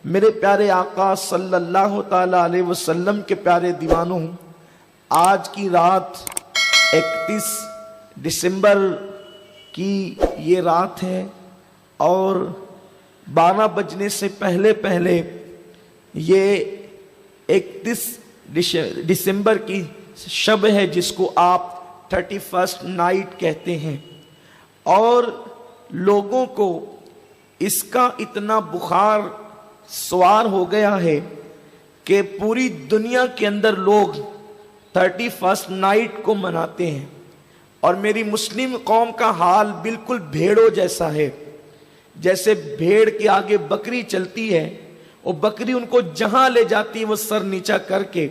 میرے پیارے آقا صلی اللہ تعالی علیہ وسلم کے پیارے دیوانوں، آج کی رات 31 دسمبر کی یہ رات ہے اور 12 بجنے سے پہلے یہ 31 دسمبر کی شب ہے جس کو آپ 31st نائٹ کہتے ہیں، اور لوگوں کو اس کا اتنا بخار سوار ہو گیا ہے کہ پوری دنیا کے اندر لوگ 31st نائٹ کو مناتے ہیں، اور میری مسلم قوم کا حال بالکل بھیڑوں جیسا ہے۔ جیسے بھیڑ کے آگے بکری چلتی ہے، وہ بکری ان کو جہاں لے جاتی ہے وہ سر نیچا کر کے،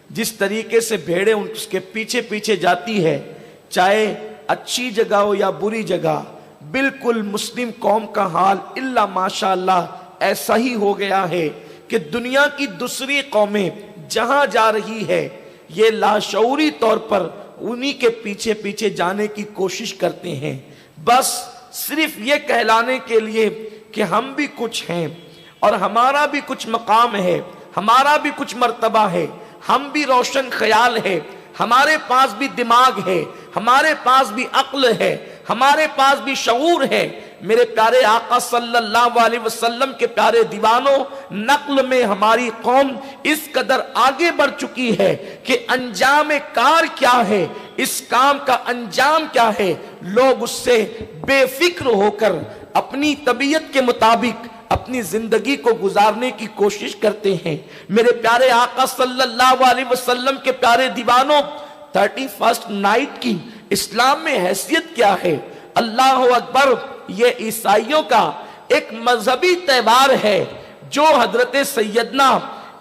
جس طریقے سے بھیڑیں اس کے پیچھے پیچھے جاتی ہے، چاہے اچھی جگہ ہو یا بری جگہ، بالکل مسلم قوم کا حال الا ماشاءاللہ ایسا ہی ہو گیا ہے کہ دنیا کی دوسری قومیں جہاں جا رہی ہے یہ لاشعوری طور پر انہی کے پیچھے پیچھے جانے کی کوشش کرتے ہیں، بس صرف یہ کہلانے کے لیے کہ ہم بھی کچھ ہیں اور ہمارا بھی کچھ مقام ہے، ہمارا بھی کچھ مرتبہ ہے، ہم بھی روشن خیال ہے، ہمارے پاس بھی دماغ ہے، ہمارے پاس بھی عقل ہے، ہمارے پاس بھی شعور ہے۔ میرے پیارے آقا صلی اللہ علیہ وسلم کے پیارے دیوانوں، نقل میں ہماری قوم اس قدر آگے بڑھ چکی ہے کہ انجام کار کیا ہے، اس کام کا انجام کیا ہے، لوگ اس سے بے فکر ہو کر اپنی طبیعت کے مطابق اپنی زندگی کو گزارنے کی کوشش کرتے ہیں۔ میرے پیارے آقا صلی اللہ علیہ وسلم کے پیارے دیوانوں، 31st نائٹ کی اسلام میں حیثیت کیا ہے؟ اللہ اکبر! یہ عیسائیوں کا ایک مذہبی تہوار ہے جو حضرت سیدنا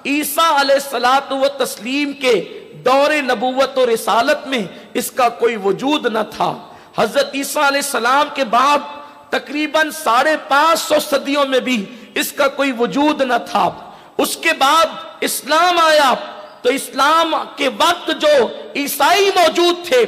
عیسیٰ علیہ الصلوۃ والتسلیم کے دور نبوت و رسالت میں اس کا کوئی وجود نہ تھا۔ حضرت عیسیٰ علیہ السلام کے بعد تقریباً 550 صدیوں میں بھی اس کا کوئی وجود نہ تھا۔ اس کے بعد اسلام آیا تو اسلام کے وقت جو عیسائی موجود تھے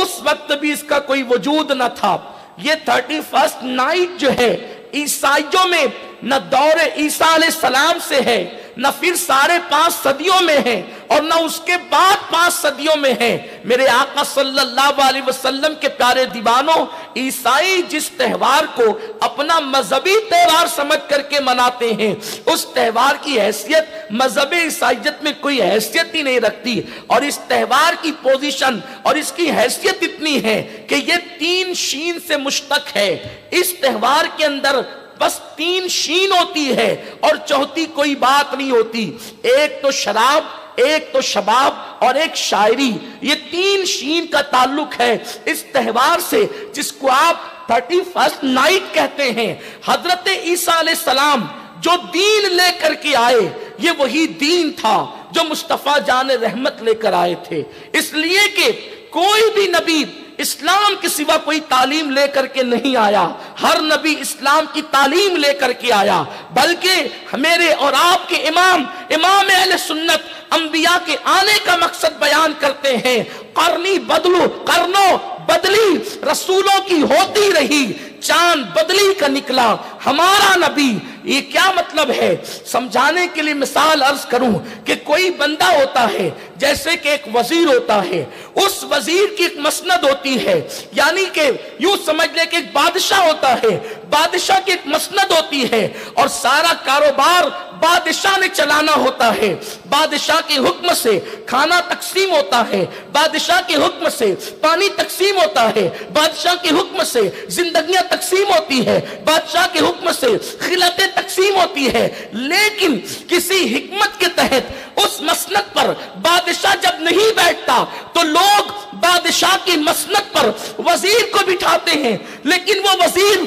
اس وقت بھی اس کا کوئی وجود نہ تھا۔ یہ 31st نائٹ جو ہے عیسائیوں میں نہ دور عیسیٰ علیہ السلام سے ہے، نہ پھر 5.5 صدیوں میں ہے، اور نہ اس کے بعد 5 صدیوں میں ہے۔ میرے آقا صلی اللہ علیہ وسلم کے پیارے دیوانوں، عیسائی جس تہوار کو اپنا مذہبی تہوار سمجھ کر کے مناتے ہیں، اس تہوار کی حیثیت مذہب عیسائیت میں کوئی حیثیت ہی نہیں رکھتی، اور اس تہوار کی پوزیشن اور اس کی حیثیت اتنی ہے کہ یہ 3 شین سے مشتق ہے۔ اس تہوار کے اندر بس 3 شین ہوتی ہے اور چوتھی کوئی بات نہیں ہوتی، ایک تو شراب، ایک تو شباب اور ایک شاعری۔ یہ 3 شین کا تعلق ہے اس تہوار سے جس کو آپ 31st نائٹ کہتے ہیں۔ حضرت عیسیٰ علیہ السلام جو دین لے کر کے آئے یہ وہی دین تھا جو مصطفیٰ جان رحمت لے کر آئے تھے، اس لیے کہ کوئی بھی نبی اسلام کے سوا کوئی تعلیم لے کر کے نہیں آیا، ہر نبی اسلام کی تعلیم لے کر کے آیا، بلکہ میرے اور آپ کے امام اہل سنت انبیاء کے آنے کا مقصد بیان کرتے ہیں۔ قرنوں بدلی رسولوں کی ہوتی رہی، چاند بدلی کا نکلا ہمارا نبی۔ یہ کیا مطلب ہے؟ سمجھانے کے لیے مثال عرض کروں کہ کوئی بندہ ہوتا ہے، جیسے کہ ایک وزیر ہوتا ہے، اس وزیر کی ایک مسند ہوتی ہے، یعنی کہ یوں سمجھ لے کہ ایک بادشاہ ہوتا ہے، بادشاہ کی ایک مسند ہوتی ہے، اور سارا کاروبار بادشاہ نے چلانا ہوتا ہے۔ بادشاہ کے حکم سے کھانا تقسیم ہوتا ہے، بادشاہ کے حکم سے پانی تقسیم ہوتا ہے، بادشاہ کے حکم سے زندگیاں تقسیم ہوتی ہے، بادشاہ کے حکم سے خلعتیں تقسیم ہوتی ہے، لیکن کسی حکمت کے تحت اس مسند پر بادشاہ جب نہیں بیٹھتا تو لوگ بادشاہ کی مسند پر وزیر کو بٹھاتے ہیں، لیکن وہ وزیر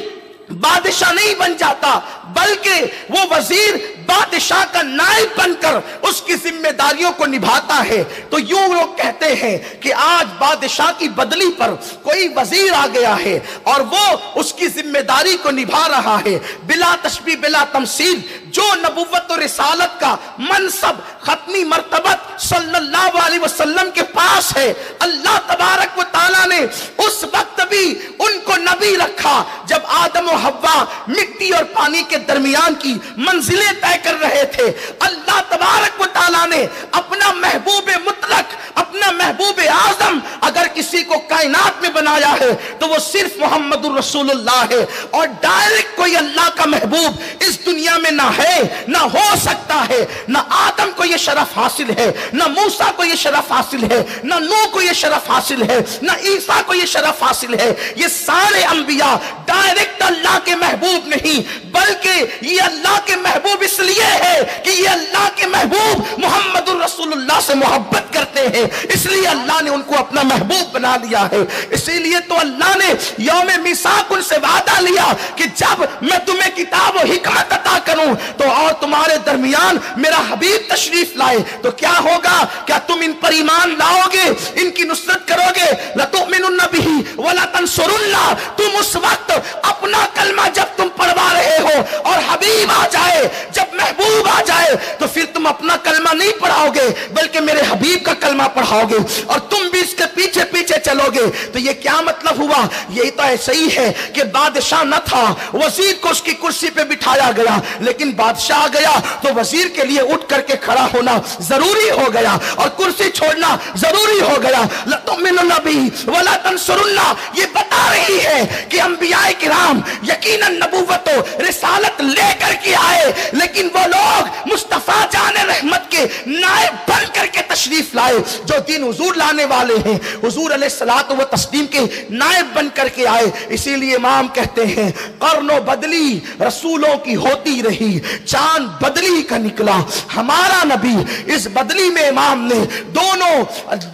بادشاہ نہیں بن جاتا، بلکہ وہ وزیر بادشاہ کا نائب بن کر اس کی ذمہ داریوں کو نبھاتا ہے۔ تو یوں لوگ کہتے ہیں کہ آج بادشاہ کی بدلی پر کوئی وزیر آ گیا ہے اور وہ اس کی ذمہ داری کو نبھا رہا ہے، بلا تشبیہ بلا تمثیل۔ جو نبوت و رسالت کا منصب ختمی مرتبت صلی اللہ علیہ وسلم کے پاس ہے، اللہ تبارک و تعالیٰ نے اس وقت بھی ان کو نبی رکھا جب آدم و حوا مٹی اور پانی کے درمیان کی منزلیں طے کر رہے تھے، اللہ تبارک و تعالیٰ نے اپنا محبوب مطلق، اپنا محبوب اعظم اگر کسی کو کائنات میں بنایا ہے تو وہ صرف محمد الرسول اللہ ہے، اور ڈائریکٹ کوئی اللہ کا محبوب اس دنیا میں نہ ہے، نہ ہو سکتا ہے۔ نہ آدم کو یہ شرف حاصل ہے، نہ موسیٰ کو یہ شرف حاصل ہے، نہ نوح کو یہ شرف حاصل ہے، نہ عیسیٰ کو یہ شرف حاصل ہے۔ یہ سارے انبیاء ڈائریکٹ اللہ کے محبوب نہیں، بلکہ یہ اللہ کے محبوب اس لیے ہے کہ یہ اللہ کے محبوب محمد الرسول اللہ سے محبت کرتے ہیں، اس لیے اللہ نے ان کو اپنا محبوب بنا لیا ہے۔ اسی لیے تو اللہ نے یوم میثاق ان سے وعدہ لیا کہ جب میں تمہیں کتاب و حکمت عطا کروں تو اور تمہارے درمیان میرا حبیب تشریف لائے تو کیا ہوگا؟ کیا تم ان پر ایمان لاؤ گے، ان کی نصرت کرو گے؟ لَتُؤْمِنُنَّ بِهِ وَلَتَنْصُرُنَّ۔ تم اس وقت اپنا کلمہ جب تم پڑھوا رہے ہو اور حبیب آ جائے، جب محبوب آ جائے تو پھر تم اپنا کلمہ نہیں پڑھاؤ گے بلکہ میرے حبیب کا کلمہ پڑھاؤ گے، اور تم بھی اس کے پیچھے پیچھے چلو گے۔ تو یہ کیا مطلب ہوا؟ یہی تو ایسا ہی ہے کہ بادشاہ نہ تھا، وزیر کو اس کی کرسی پہ بٹھایا گیا، لیکن بادشاہ آ گیا تو وزیر کے لیے اٹھ کر کے کھڑا ہونا ضروری ہو گیا اور کرسی چھوڑنا ضروری ہو گیا۔ لَتُؤْمِنُنَّ بِهِ وَلَتَنْصُرُنَّ یہ بتا رہی ہے کہ انبیاء کرام یقیناً نبوت و رسالت لے کر کے آئے، لیکن وہ لوگ مصطفیٰ جان رحمت کے نائب بن کر کے تشریف لائے۔ جو دین حضور لانے والے ہیں حضور علیہ الصلوۃ و تسلیم کے نائب بن کر کے آئے۔ اسی لیے امام کہتے ہیں قرن و بدلی رسولوں کی ہوتی رہی، چاند بدلی کا نکلا ہمارا نبی۔ اس بدلی میں امام نے دونوں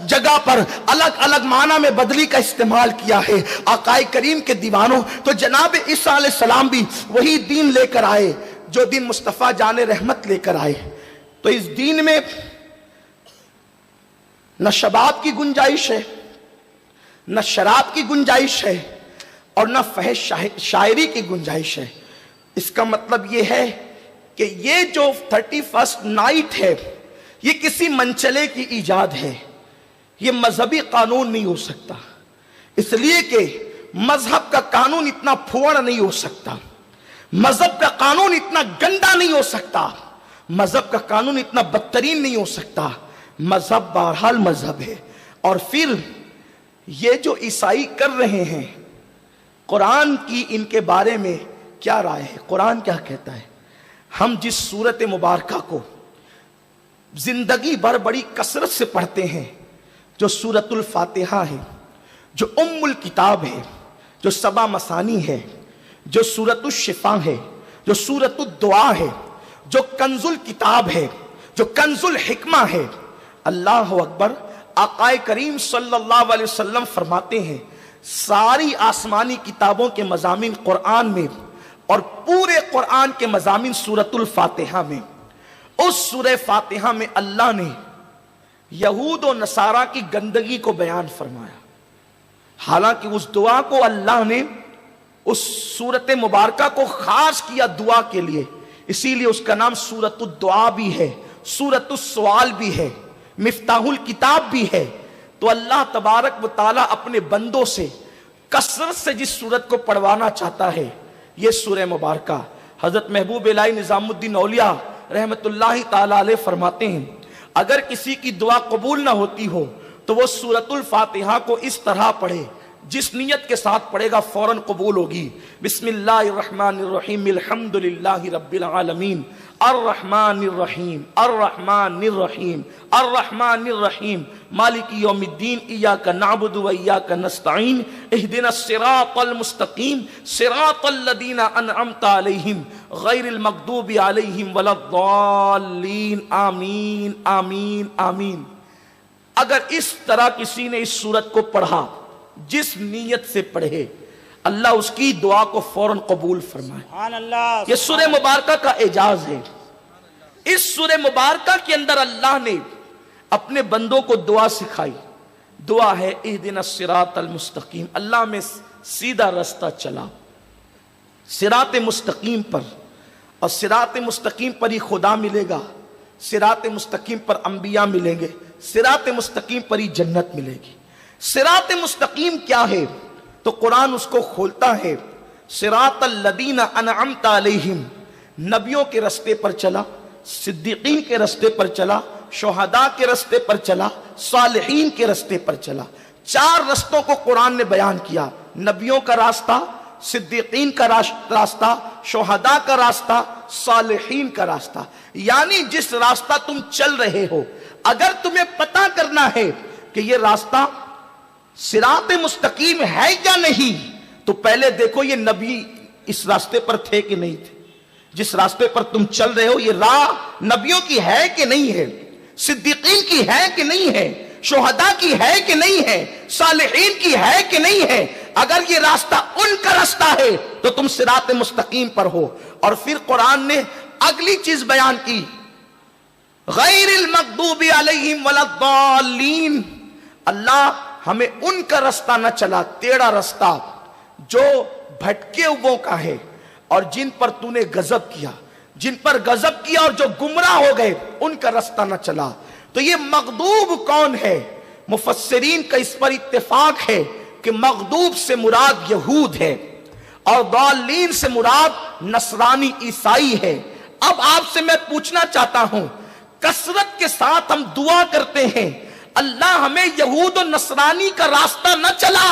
جگہ پر الگ الگ معنی میں بدلی کا استعمال کیا ہے۔ آقا کریم کے دیوانوں تو جناب عیسیٰ علیہ السلام بھی وہی دین لے کر آئے جو دین مصطفیٰ جان رحمت لے کر آئے۔ تو اس دین میں نہ شباب کی گنجائش ہے، نہ شراب کی گنجائش ہے، اور نہ فحش شاعری کی گنجائش ہے۔ اس کا مطلب یہ ہے کہ یہ جو 31 نائٹ ہے یہ کسی منچلے کی ایجاد ہے، یہ مذہبی قانون نہیں ہو سکتا، اس لیے کہ مذہب کا قانون اتنا پھوڑ نہیں ہو سکتا، مذہب کا قانون اتنا گندا نہیں ہو سکتا، مذہب کا قانون اتنا بدترین نہیں ہو سکتا۔ مذہب بہرحال مذہب ہے۔ اور پھر یہ جو عیسائی کر رہے ہیں، قرآن کی ان کے بارے میں کیا رائے ہے؟ قرآن کیا کہتا ہے؟ ہم جس سورت مبارکہ کو زندگی بھر بڑی کثرت سے پڑھتے ہیں، جو سورت الفاتحہ ہے، جو ام الکتاب ہے، جو سبع مثانی ہے، جو سورت الشفا ہے، جو سورت الدعا ہے، جو کنز الکتاب ہے، جو کنز الحکمہ ہے، اللہ اکبر۔ آقا کریم صلی اللہ علیہ وسلم فرماتے ہیں ساری آسمانی کتابوں کے مضامین قرآن میں اور پورے قرآن کے مضامین سورت الفاتحہ میں۔ اس سورہ فاتحہ میں اللہ نے یہود و نصارہ کی گندگی کو بیان فرمایا، حالانکہ اس دعا کو اللہ نے اس سورت مبارکہ کو خاص کیا دعا کے لیے، اسی لیے اس کا نام سورت الدعا بھی ہے، سورت السوال بھی ہے، مفتاح الکتاب بھی ہے۔ تو اللہ تبارک و تعالیٰ اپنے بندوں سے کثرت سے جس سورت کو پڑھوانا چاہتا ہے یہ سورہ مبارکہ۔ حضرت محبوب الہی نظام الدین اولیاء رحمت اللہ تعالیٰ علیہ فرماتے ہیں اگر کسی کی دعا قبول نہ ہوتی ہو تو وہ سورت الفاتحہ کو اس طرح پڑھے، جس نیت کے ساتھ پڑھے گا فوراً قبول ہوگی۔ بسم اللہ الرحمن الرحیم الحمدللہ رب العالمین الرحمن الرحیم الرحمن الرحیم الرحمن الرحیم مالک یوم الدین ایاک نعبد و ایاک نستعین اہدنا الصراط المستقیم صراط الذین انعمت علیہم غیر المغضوب علیہم ولا الضالین آمین آمین آمین۔ اگر اس طرح کسی نے اس سورت کو پڑھا جس نیت سے پڑھے اللہ اس کی دعا کو فوراً قبول فرمائے۔ یہ سورہ مبارکہ کا اعجاز ہے۔ اس سورہ مبارکہ کے اندر اللہ نے اپنے بندوں کو دعا سکھائی۔ دعا ہے اہدنا الصراط المستقیم، اللہ میں سیدھا راستہ چلا صراط مستقیم پر، اور صراط مستقیم پر ہی خدا ملے گا، صراط مستقیم پر انبیاء ملیں گے، صراط مستقیم پر ہی جنت ملے گی۔ صراط مستقیم کیا ہے تو قرآن اس کو کھولتا ہے صراط الذین انعمت علیہم، نبیوں کے رستے پر چلا، صدیقین کے رستے پر چلا، شہداء کے رستے پر چلا، صالحین کے رستے پر چلا۔ 4 رستوں کو قرآن نے بیان کیا، نبیوں کا راستہ، صدیقین کا راستہ، شہداء کا راستہ، صالحین کا راستہ۔ یعنی جس راستہ تم چل رہے ہو، اگر تمہیں پتہ کرنا ہے کہ یہ راستہ صراط مستقیم ہے یا نہیں، تو پہلے دیکھو یہ نبی اس راستے پر تھے کہ نہیں تھے۔ جس راستے پر تم چل رہے ہو، یہ راہ نبیوں کی ہے کہ نہیں ہے، صدیقین کی ہے کہ نہیں ہے، شہداء کی ہے کہ نہیں ہے، صالحین کی ہے کہ نہیں ہے۔ اگر یہ راستہ ان کا راستہ ہے تو تم صراط مستقیم پر ہو۔ اور پھر قرآن نے اگلی چیز بیان کی، غیر المغضوب علیہم ولا الضالین، اللہ ہمیں ان کا راستہ نہ چلا، ٹیڑھا راستہ جو بھٹکے ہوئوں کا ہے اور جن پر تو نے غضب کیا، جن پر غضب کیا اور جو گمراہ ہو گئے، ان کا راستہ نہ چلا۔ تو یہ مغضوب کون ہے؟ مفسرین کا اس پر اتفاق ہے کہ مغضوب سے مراد یہود ہے اور ضالین سے مراد نصرانی عیسائی ہے۔ اب آپ سے میں پوچھنا چاہتا ہوں، کثرت کے ساتھ ہم دعا کرتے ہیں اللہ ہمیں یہود و نصرانی کا راستہ نہ چلا،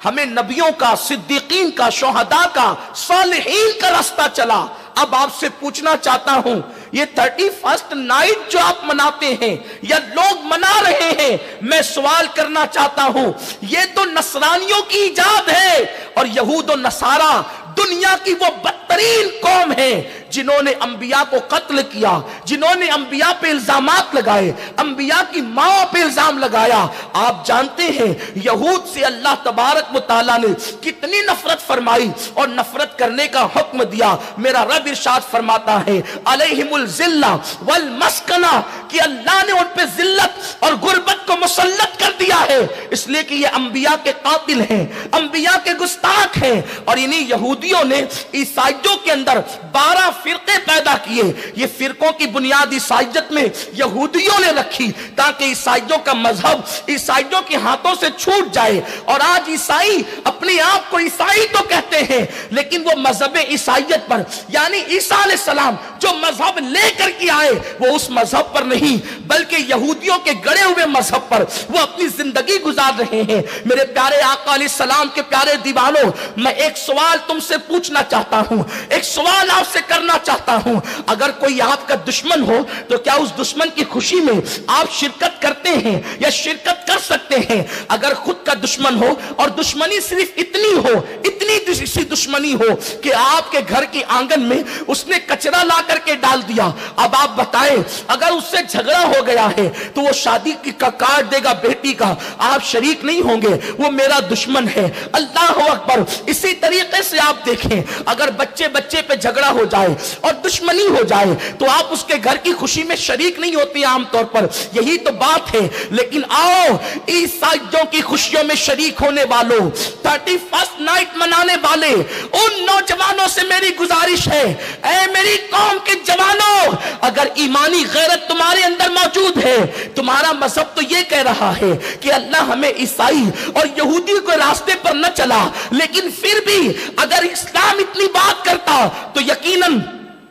ہمیں نبیوں کا، صدیقین کا، شہداء کا، صالحین کا راستہ چلا۔ اب آپ سے پوچھنا چاہتا ہوں، یہ 31 نائٹ جو آپ مناتے ہیں یا لوگ منا رہے ہیں، میں سوال کرنا چاہتا ہوں، یہ تو نصرانیوں کی ایجاد ہے، اور یہود و نصارہ دنیا کی وہ بدترین قوم ہے جنہوں نے انبیاء کو قتل کیا، جنہوں نے انبیاء پہ الزامات لگائے، انبیاء کی ماں پہ الزام لگایا۔ آپ جانتے ہیں یہود سے اللہ تبارک و تعالیٰ نے کتنی نفرت فرمائی اور نفرت کرنے کا حکم دیا۔ میرا رب ارشاد فرماتا ہے علیہم الذلہ والمسکنہ، کہ اللہ نے ان پہ ذلت اور غربت کو مسلط کر دیا ہے، اس لیے کہ یہ انبیاء کے قاتل ہیں، انبیاء کے گستاخ ہیں۔ اور انہی یہودیوں نے عیسائیوں کے اندر 12 فرقے پیدا کیے۔ یہ فرقوں کی بنیاد عیسائیت میں یہودیوں نے رکھی تاکہ عیسائیوں کا مذہب عیسائیوں کے ہاتھوں سے چھوٹ جائے۔ اور آج عیسائی اپنے آپ کو عیسائی تو کہتے ہیں، لیکن وہ مذہب عیسائیت پر، یعنی عیسیٰ علیہ السلام جو مذہب لے کر کے آئے، وہ اس مذہب پر نہیں بلکہ یہودیوں کے گڑے ہوئے مذہب پر وہ اپنی زندگی گزار رہے ہیں۔ میرے پیارے آقا علیہ السلام کے پیارے دیوانوں، میں ایک سوال تم سے پوچھنا چاہتا ہوں، ایک سوال آپ سے کرنا چاہتا ہوں، اگر کوئی آپ کا دشمن ہو تو کیا اس دشمن کی خوشی میں آپ شرکت کرتے ہیں یا شرکت کر سکتے ہیں؟ اگر خود کا دشمن ہو اور دشمنی صرف اتنی ہو، اتنی سی دشمنی ہو کہ آپ کے گھر کی آنگن میں اس نے کچرا لا کر کے ڈال دیا، اب آپ بتائیں اگر اس سے جھگڑا ہو گیا ہے تو وہ شادی کا کارڈ دے گا بیٹی کا، آپ شریک نہیں ہوں گے، وہ میرا دشمن ہے۔ اللہ اکبر۔ اسی طریقے سے آپ دیکھیں، اگر بچے پہ جھگڑا ہو جائے اور دشمنی ہو جائے تو آپ اس کے گھر کی خوشی میں شریک نہیں ہوتے عام طور پر، یہی تو بات ہے۔ لیکن آؤ عیسائیوں کی خوشیوں میں شریک ہونے والوں، 31 نائٹ منانے والے ان نوجوانوں سے میری گزارش ہے، اے میری قوم کے جوانوں، اگر ایمانی غیرت تمہارے اندر موجود ہے، تمہارا مذہب تو یہ کہہ رہا ہے کہ اللہ ہمیں عیسائی اور یہودی کے راستے پر نہ چلا، لیکن پھر بھی اگر اسلام اتنی بات کرتا تو یقیناً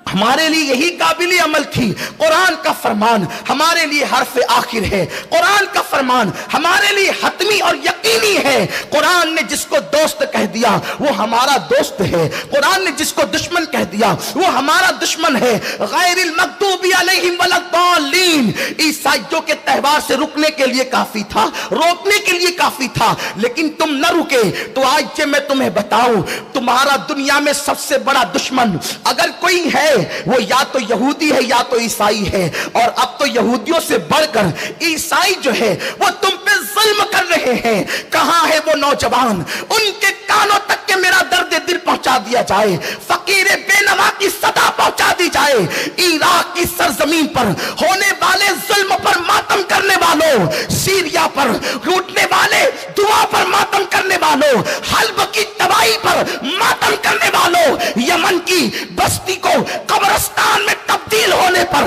ہمارے لیے یہی قابل عمل تھی۔ قرآن کا فرمان ہمارے لیے حرف آخر ہے، قرآن کا فرمان ہمارے لیے حتمی اور یقینی ہے۔ قرآن نے جس کو دوست کہہ دیا وہ ہمارا دوست ہے، قرآن نے جس کو دشمن کہہ دیا وہ ہمارا دشمن ہے۔ غیر المغضوب علیہم ولا الضالین، عیسائیوں کے تہوار سے رکنے کے لیے کافی تھا، روکنے کے لیے کافی تھا، لیکن تم نہ رکے۔ تو آج سے میں تمہیں بتاؤں، تمہارا دنیا میں سب سے بڑا دشمن اگر کوئی ہے وہ یا تو یہودی ہے یا تو عیسائی ہے، اور اب تو یہودیوں سے بڑھ کر عیسائی جو ہے وہ تم پہ ظلم کر رہے ہیں۔ کہاں ہے وہ نوجوان؟ ان کے کانوں تک کہ میرا درد دل پہنچا دیا جائے، فقیر بے نوا کی صدا پہنچا دی جائے۔ عراق کی سرزمین پر ہونے والے ظلم پر ماتم کرنے والوں، سیریا پر لوٹنے والے دعا پر ماتم کرنے والوں، حلب کی تباہی پر ماتم کرنے والوں، یمن کی بستی کو قبرستان میں تبدیل ہونے پر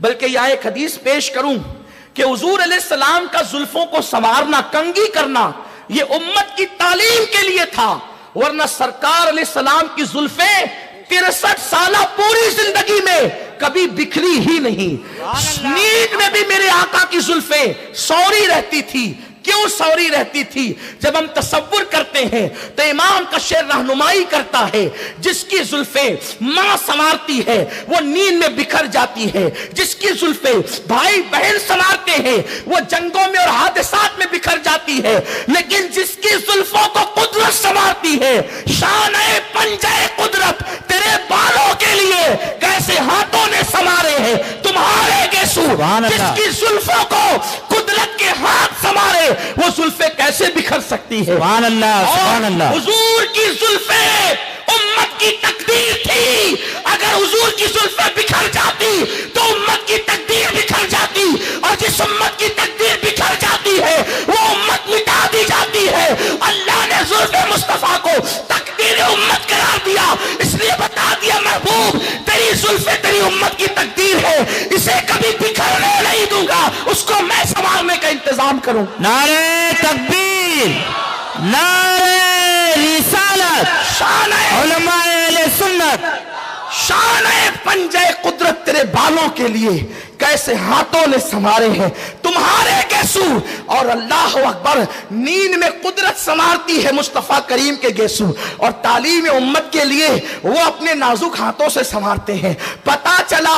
بلکہ یہ ایک حدیث پیش کروں کہ حضور علیہ السلام کا زلفوں کو سنوارنا، کنگھی کرنا، یہ امت کی تعلیم کے لیے تھا، ورنہ سرکار علیہ السلام کی زلفیں 63 سالہ پوری زندگی میں کبھی بکھری ہی نہیں۔ نیند میں بھی میرے آقا کی زلفیں سوری رہتی تھی۔ کیوں سوری رہتی تھی؟ جب ہم تصور کرتے ہیں تو امام کا شعر رہنمائی کرتا ہے، جس کی زلفیں ماں سنوارتی ہے وہ نیند میں بکھر جاتی ہے، جس کی زلفیں بھائی بہن سنوارتے ہیں وہ جنگوں میں اور حادثات میں بکھر جاتی ہے، لیکن جس کی زلفوں کو قدرت سنوارتی ہے، شان پنجہ قدرت تیرے بالوں کے لیے کیسے ہاتھوں نے سنوارے ہیں تمہارے گیسو، جس کی زلفوں کو قدرت کے ہاتھ سنوارے وہ زلفیں کیسے بکھر سکتی ہے؟ سبحان اللہ، سبحان اللہ۔ حضور کی زلفیں امت کی تقدیر تھی، اگر حضور کی زلفیں بکھر جاتی تو امت کی تقدیر بکھر جاتی، اور جس امت کی تقدیر بکھر جاتی ہے وہ امت مٹا دی جاتی ہے۔ اللہ نے زلف مصطفیٰ کو تقدیر امت قرار دیا، اس لیے بتا دیا محبوب تیری زلفیں تیری امت کی تقدیر ہے، اسے کبھی بکھرنے نہیں دوں گا، اس کو میں سنوارنے کا انتظام کروں۔ نعرہ تکبیر، نعرہ رسالت، شان علماء اہل سنت، شان پنجہ قدرت تیرے بالوں کے لیے کیسے ہاتھوں نے سنوارے ہیں تمہارے گیسو، اور اللہ اکبر نیند میں قدرت سنوارتی ہے مصطفیٰ کریم کے گیسو، اور تعلیم امت کے لیے وہ اپنے نازک ہاتھوں سے سنوارتے ہیں۔ پتا چلا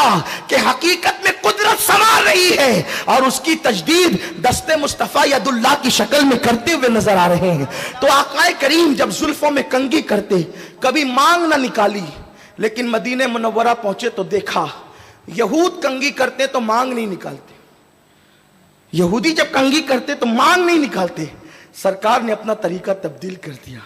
کہ حقیقت میں قدرت سنوار رہی ہے اور اس کی تجدید دست مصطفیٰ ید اللہ کی شکل میں کرتے ہوئے نظر آ رہے ہیں۔ تو آقا کریم جب زلفوں میں کنگھی کرتے، کبھی مانگ نہ نکالی، لیکن مدینہ منورہ پہنچے تو دیکھا یہود کنگھی کرتے تو مانگ نہیں نکالتے، یہودی جب کنگھی کرتے تو مانگ نہیں نکالتے۔ سرکار نے اپنا طریقہ تبدیل کر دیا،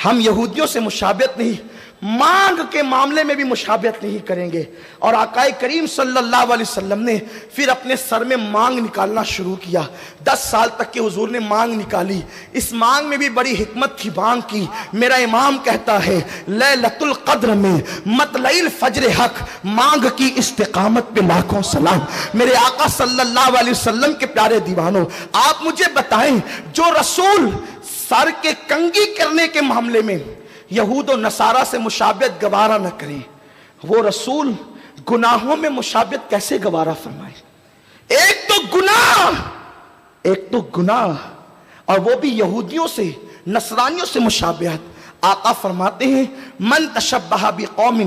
ہم یہودیوں سے مشابہت نہیں، مانگ کے معاملے میں بھی مشابہت نہیں کریں گے۔ اور آقا کریم صلی اللہ علیہ وسلم نے پھر اپنے سر میں مانگ نکالنا شروع کیا۔ 10 سال تک کے حضور نے مانگ نکالی، اس مانگ میں بھی بڑی حکمت تھی مانگ کی۔ میرا امام کہتا ہے لیلۃ القدر میں مطلع الفجر حق، مانگ کی استقامت پہ لاکھوں سلام۔ میرے آقا صلی اللہ علیہ وسلم کے پیارے دیوانوں، آپ مجھے بتائیں جو رسول سر کے کنگھی کرنے کے معاملے میں یہود و نصارہ سے مشابہت گوارا نہ کریں، وہ رسول گناہوں میں مشابہت کیسے گوارا فرمائے؟ ایک تو گناہ اور وہ بھی یہودیوں سے نصرانیوں سے مشابہت۔ آقا فرماتے ہیں من تشبہ بقوم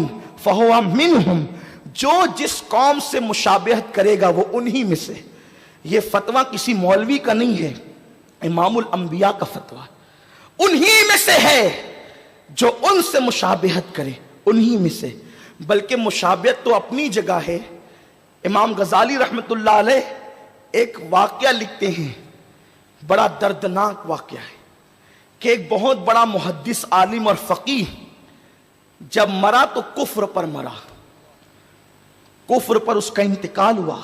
فہو منہم، جو جس قوم سے مشابہت کرے گا وہ انہی میں سے۔ یہ فتویٰ کسی مولوی کا نہیں ہے، امام الانبیاء کا فتویٰ، انہی میں سے ہے جو ان سے مشابہت کرے، انہی میں سے۔ بلکہ مشابہت تو اپنی جگہ ہے۔ امام غزالی رحمت اللہ علیہ ایک واقعہ لکھتے ہیں، بڑا دردناک واقعہ ہے کہ ایک بہت بڑا محدث عالم اور فقیہ جب مرا تو کفر پر مرا، کفر پر اس کا انتقال ہوا۔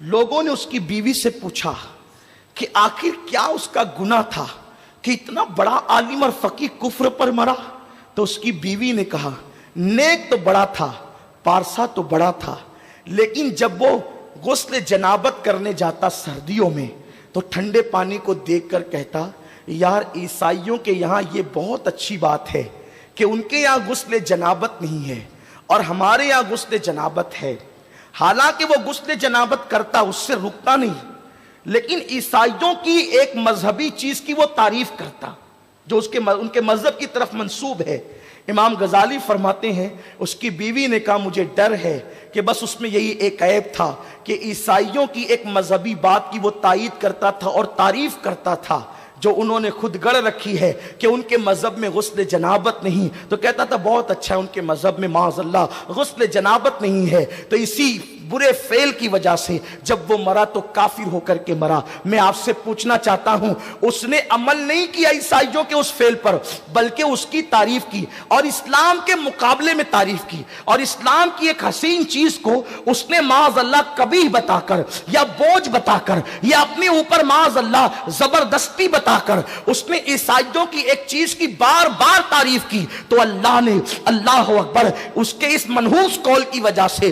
لوگوں نے اس کی بیوی سے پوچھا کہ آخر کیا اس کا گناہ تھا کہ اتنا بڑا عالم اور فقیہ کفر پر مرا؟ تو اس کی بیوی نے کہا نیک تو بڑا تھا، پارسا تو بڑا تھا، لیکن جب وہ غسل جنابت کرنے جاتا سردیوں میں تو ٹھنڈے پانی کو دیکھ کر کہتا یار عیسائیوں کے یہاں یہ بہت اچھی بات ہے کہ ان کے یہاں غسل جنابت نہیں ہے اور ہمارے یہاں غسل جنابت ہے۔ حالانکہ وہ غسل جنابت کرتا، اس سے رکتا نہیں، لیکن عیسائیوں کی ایک مذہبی چیز کی وہ تعریف کرتا جو ان کے مذہب کی طرف منسوب ہے۔ امام غزالی فرماتے ہیں اس کی بیوی نے کہا مجھے ڈر ہے کہ بس اس میں یہی ایک عیب تھا کہ عیسائیوں کی ایک مذہبی بات کی وہ تائید کرتا تھا اور تعریف کرتا تھا جو انہوں نے خود گڑھ رکھی ہے کہ ان کے مذہب میں غسل جنابت نہیں، تو کہتا تھا بہت اچھا ہے ان کے مذہب میں معاذ اللہ غسل جنابت نہیں ہے۔ تو اسی برے فعل کی وجہ سے جب وہ مرا تو کافر ہو کر کے مرا۔ میں آپ سے پوچھنا چاہتا ہوں اس نے عمل نہیں کیا عیسائیوں کے اس فعل پر، بلکہ اس کی تعریف کی اور اسلام کے مقابلے میں تعریف کی، اور اسلام کی ایک حسین چیز کو اس نے معاذ اللہ کبھی بتا کر یا بوجھ بتا کر یا اپنے اوپر معاذ اللہ زبردستی بتا کر اس نے عیسائیوں کی ایک چیز کی بار بار تعریف کی، تو اللہ نے اللہ اکبر اس کے اس منحوس قول کی وجہ سے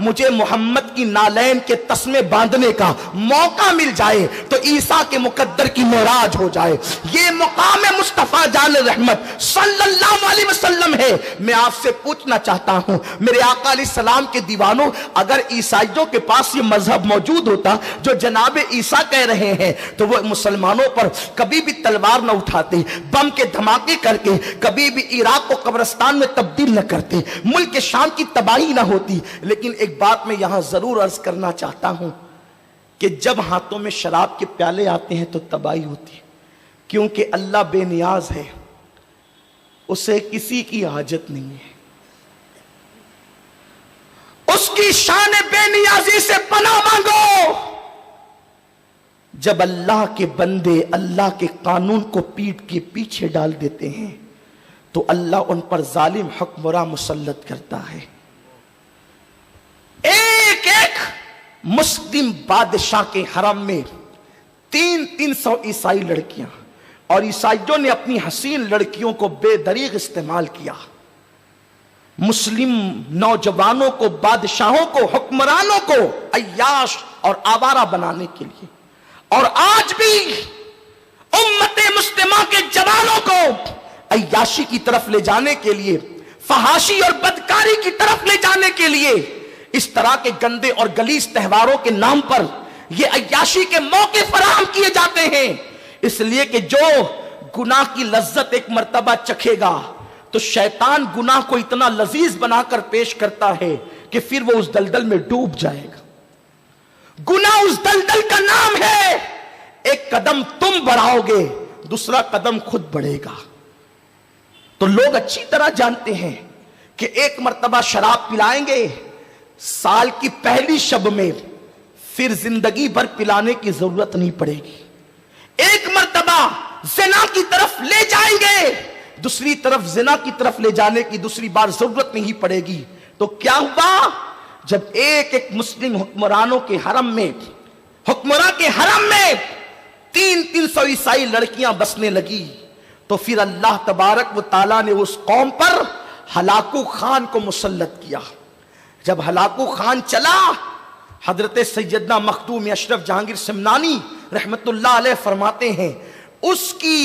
مجھے محمد کی نالین کے تسمے باندھنے کا موقع مل جائے تو عیسیٰ کے مقدر کی معراج ہو جائے. یہ مقام مصطفیٰ جان رحمت صلی اللہ علیہ وسلم ہے. میں آپ سے پوچھنا چاہتا ہوں میرے آقا علیہ السلام کے دیوانوں، اگر عیسائیوں کے پاس یہ مذہب موجود ہوتا جو جناب عیسیٰ کہہ رہے ہیں تو وہ مسلمانوں پر کبھی بھی تلوار نہ اٹھاتے، بم کے دھماکے کر کے کبھی بھی عراق کو قبرستان میں تبدیل نہ کرتے، ملک شام کی تباہی نہ ہوتی. لیکن ایک بات میں یہاں ضرور عرض کرنا چاہتا ہوں کہ جب ہاتھوں میں شراب کے پیالے آتے ہیں تو تباہی ہوتی ہے، کیونکہ اللہ بے نیاز ہے، اسے کسی کی حاجت نہیں ہے. اس کی شان بے نیازی سے پناہ مانگو. جب اللہ کے بندے اللہ کے قانون کو پیٹ کے پیچھے ڈال دیتے ہیں تو اللہ ان پر ظالم حکمراں مسلط کرتا ہے. ایک ایک مسلم بادشاہ کے حرم میں 300 عیسائی لڑکیاں، اور عیسائیوں نے اپنی حسین لڑکیوں کو بے دریغ استعمال کیا مسلم نوجوانوں کو، بادشاہوں کو، حکمرانوں کو عیاش اور آوارہ بنانے کے لیے. اور آج بھی امت مسلمہ کے جوانوں کو عیاشی کی طرف لے جانے کے لیے، فحاشی اور بدکاری کی طرف لے جانے کے لیے اس طرح کے گندے اور غلیظ تہواروں کے نام پر یہ عیاشی کے موقع فراہم کیے جاتے ہیں. اس لیے کہ جو گناہ کی لذت ایک مرتبہ چکھے گا تو شیطان گناہ کو اتنا لذیذ بنا کر پیش کرتا ہے کہ پھر وہ اس دلدل میں ڈوب جائے گا. گناہ اس دلدل کا نام ہے. ایک قدم تم بڑھاؤ گے، دوسرا قدم خود بڑھے گا. تو لوگ اچھی طرح جانتے ہیں کہ ایک مرتبہ شراب پلائیں گے سال کی پہلی شب میں، پھر زندگی بھر پلانے کی ضرورت نہیں پڑے گی. ایک مرتبہ زنا کی طرف لے جائیں گے، دوسری طرف زنا کی طرف لے جانے کی دوسری بار ضرورت نہیں پڑے گی. تو کیا ہوا؟ جب ایک ایک مسلم حکمرانوں کے حرم میں، حکمراں کے حرم میں 300 عیسائی لڑکیاں بسنے لگی تو پھر اللہ تبارک و تعالیٰ نے اس قوم پر ہلاکو خان کو مسلط کیا. جب ہلاکو خان چلا، حضرت سیدنا مخدوم اشرف جہانگیر سمنانی رحمت اللہ علیہ فرماتے ہیں اس کی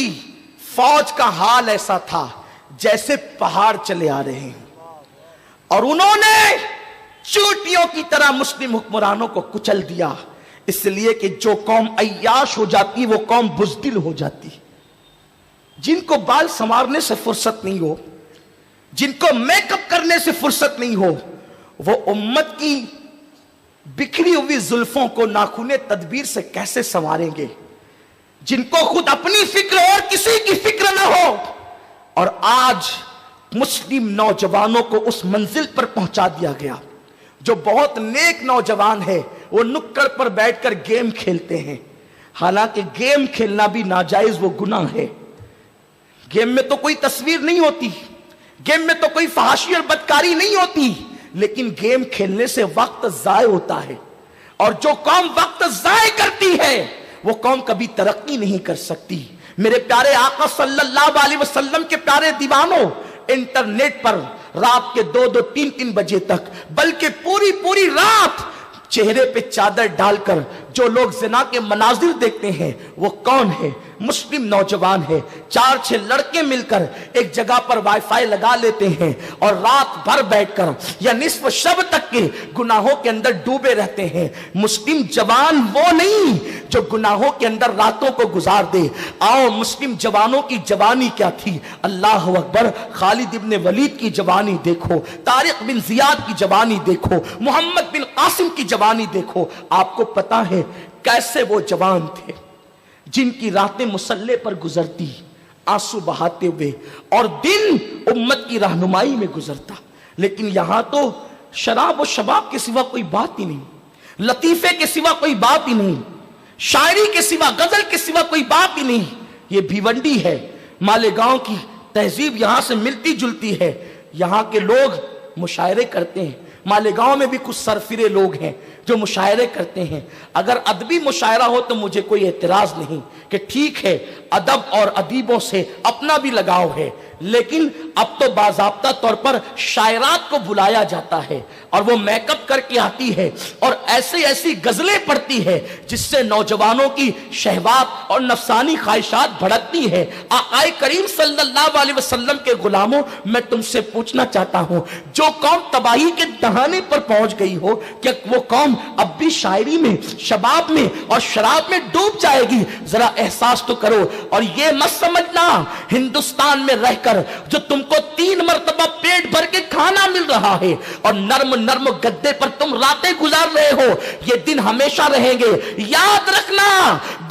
فوج کا حال ایسا تھا جیسے پہاڑ چلے آ رہے ہیں، اور انہوں نے چوٹیوں کی طرح مسلم حکمرانوں کو کچل دیا. اس لیے کہ جو قوم عیاش ہو جاتی وہ قوم بزدل ہو جاتی. جن کو بال سنوارنے سے فرصت نہیں ہو، جن کو میک اپ کرنے سے فرصت نہیں ہو، وہ امت کی بکھری ہوئی زلفوں کو ناخن تدبیر سے کیسے سنواریں گے؟ جن کو خود اپنی فکر اور کسی کی فکر نہ ہو. اور آج مسلم نوجوانوں کو اس منزل پر پہنچا دیا گیا. جو بہت نیک نوجوان ہے وہ نکڑ پر بیٹھ کر گیم کھیلتے ہیں، حالانکہ گیم کھیلنا بھی ناجائز وہ گناہ ہے. گیم میں تو کوئی تصویر نہیں ہوتی، گیم میں تو کوئی فحاشی اور بدکاری نہیں ہوتی، لیکن گیم کھیلنے سے وقت ضائع ہوتا ہے. اور جو قوم وقت ضائع کرتی ہے وہ قوم کبھی ترقی نہیں کر سکتی. میرے پیارے آقا صلی اللہ علیہ وسلم کے پیارے دیوانوں، انٹرنیٹ پر رات کے 2-2 3-3 بجے تک، بلکہ پوری رات چہرے پہ چادر ڈال کر جو لوگ زنا کے مناظر دیکھتے ہیں وہ کون ہے؟ مسلم نوجوان ہے. 4-6 لڑکے مل کر ایک جگہ پر وائی فائی لگا لیتے ہیں اور رات بھر بیٹھ کر یا نصف شب تک کے گناہوں کے اندر ڈوبے رہتے ہیں. مسلم جوان وہ نہیں جو گناہوں کے اندر راتوں کو گزار دے. آؤ مسلم جوانوں کی جوانی کیا تھی. اللہ اکبر. خالد ابن ولید کی جوانی دیکھو، طارق بن زیاد کی جوانی دیکھو، محمد بن قاسم کی جوانی دیکھو. آپ کو پتا ہے کیسے وہ جوان تھے جن کی راتیں مسلح پر گزرتی آنسو بہاتے ہوئے اور دن امت کی رہنمائی میں گزرتا. لیکن یہاں تو شراب و شباب کے سوا کوئی بات ہی نہیں، لطیفے کے سوا کوئی بات ہی نہیں، شاعری کے سوا، غزل کے سوا کوئی بات ہی نہیں. یہ بھیونڈی ہے. مالیگاؤں کی تہذیب یہاں سے ملتی جلتی ہے. یہاں کے لوگ مشاعرے کرتے ہیں. مالیگاؤں میں بھی کچھ سرفرے لوگ ہیں جو مشاعرے کرتے ہیں، اگر ادبی مشاعرہ ہو تو مجھے کوئی اعتراض نہیں کہ ٹھیک ہے، ادب اور ادیبوں سے اپنا بھی لگاؤ ہے، لیکن اب تو باضابطہ طور پر شاعرات کو بلایا جاتا ہے اور وہ میک اپ کر کے آتی ہے اور ایسی غزلیں پڑھتی ہے جس سے نوجوانوں کی شہوات اور نفسانی خواہشات بھڑکتی ہے۔ آقا کریم صلی اللہ علیہ وسلم کے غلاموں، میں تم سے پوچھنا چاہتا ہوں، جو قوم تباہی کے دہانے پر پہنچ گئی ہو، کیا وہ قوم اب بھی شاعری میں، شباب میں اور شراب میں ڈوب جائے گی؟ ذرا احساس تو کرو، اور یہ مت سمجھنا ہندوستان میں رہ کر جو تم کو 3 مرتبہ پیٹ بھر کے کھانا مل رہا ہے اور نرم گدے پر تم راتیں گزار رہے ہو، یہ دن ہمیشہ رہیں گے۔ یاد رکھنا،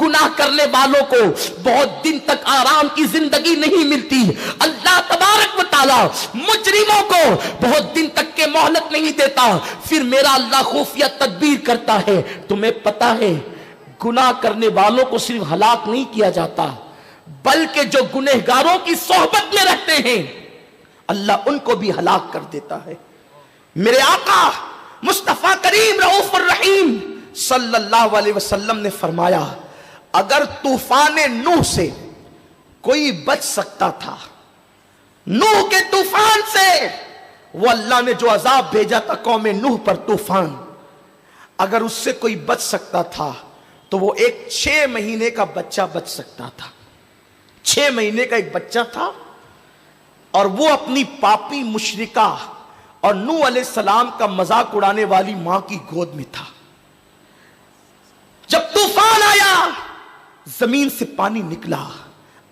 گناہ کرنے والوں کو بہت دن تک آرام کی زندگی نہیں ملتی۔ اللہ تبارک و تعالی مجرموں کو بہت دن تک کے مہلت نہیں دیتا، پھر میرا اللہ خفیہ تدبیر کرتا ہے۔ تمہیں پتا ہے گناہ کرنے والوں کو صرف ہلاک نہیں کیا جاتا، بلکہ جو گنہگاروں کی صحبت میں رہتے ہیں اللہ ان کو بھی ہلاک کر دیتا ہے۔ میرے آقا مصطفیٰ کریم رؤوف الرحیم صلی اللہ علیہ وسلم نے فرمایا، اگر طوفان نوح سے کوئی بچ سکتا تھا، نوح کے طوفان سے، وہ اللہ نے جو عذاب بھیجا تھا قوم نوح پر طوفان، اگر اس سے کوئی بچ سکتا تھا تو وہ ایک 6 مہینے کا بچہ بچ سکتا تھا۔ 6 مہینے کا ایک بچہ تھا اور وہ اپنی پاپی مشرکہ اور نوح علیہ السلام کا مذاق اڑانے والی ماں کی گود میں تھا۔ جب طوفان آیا، زمین سے پانی نکلا،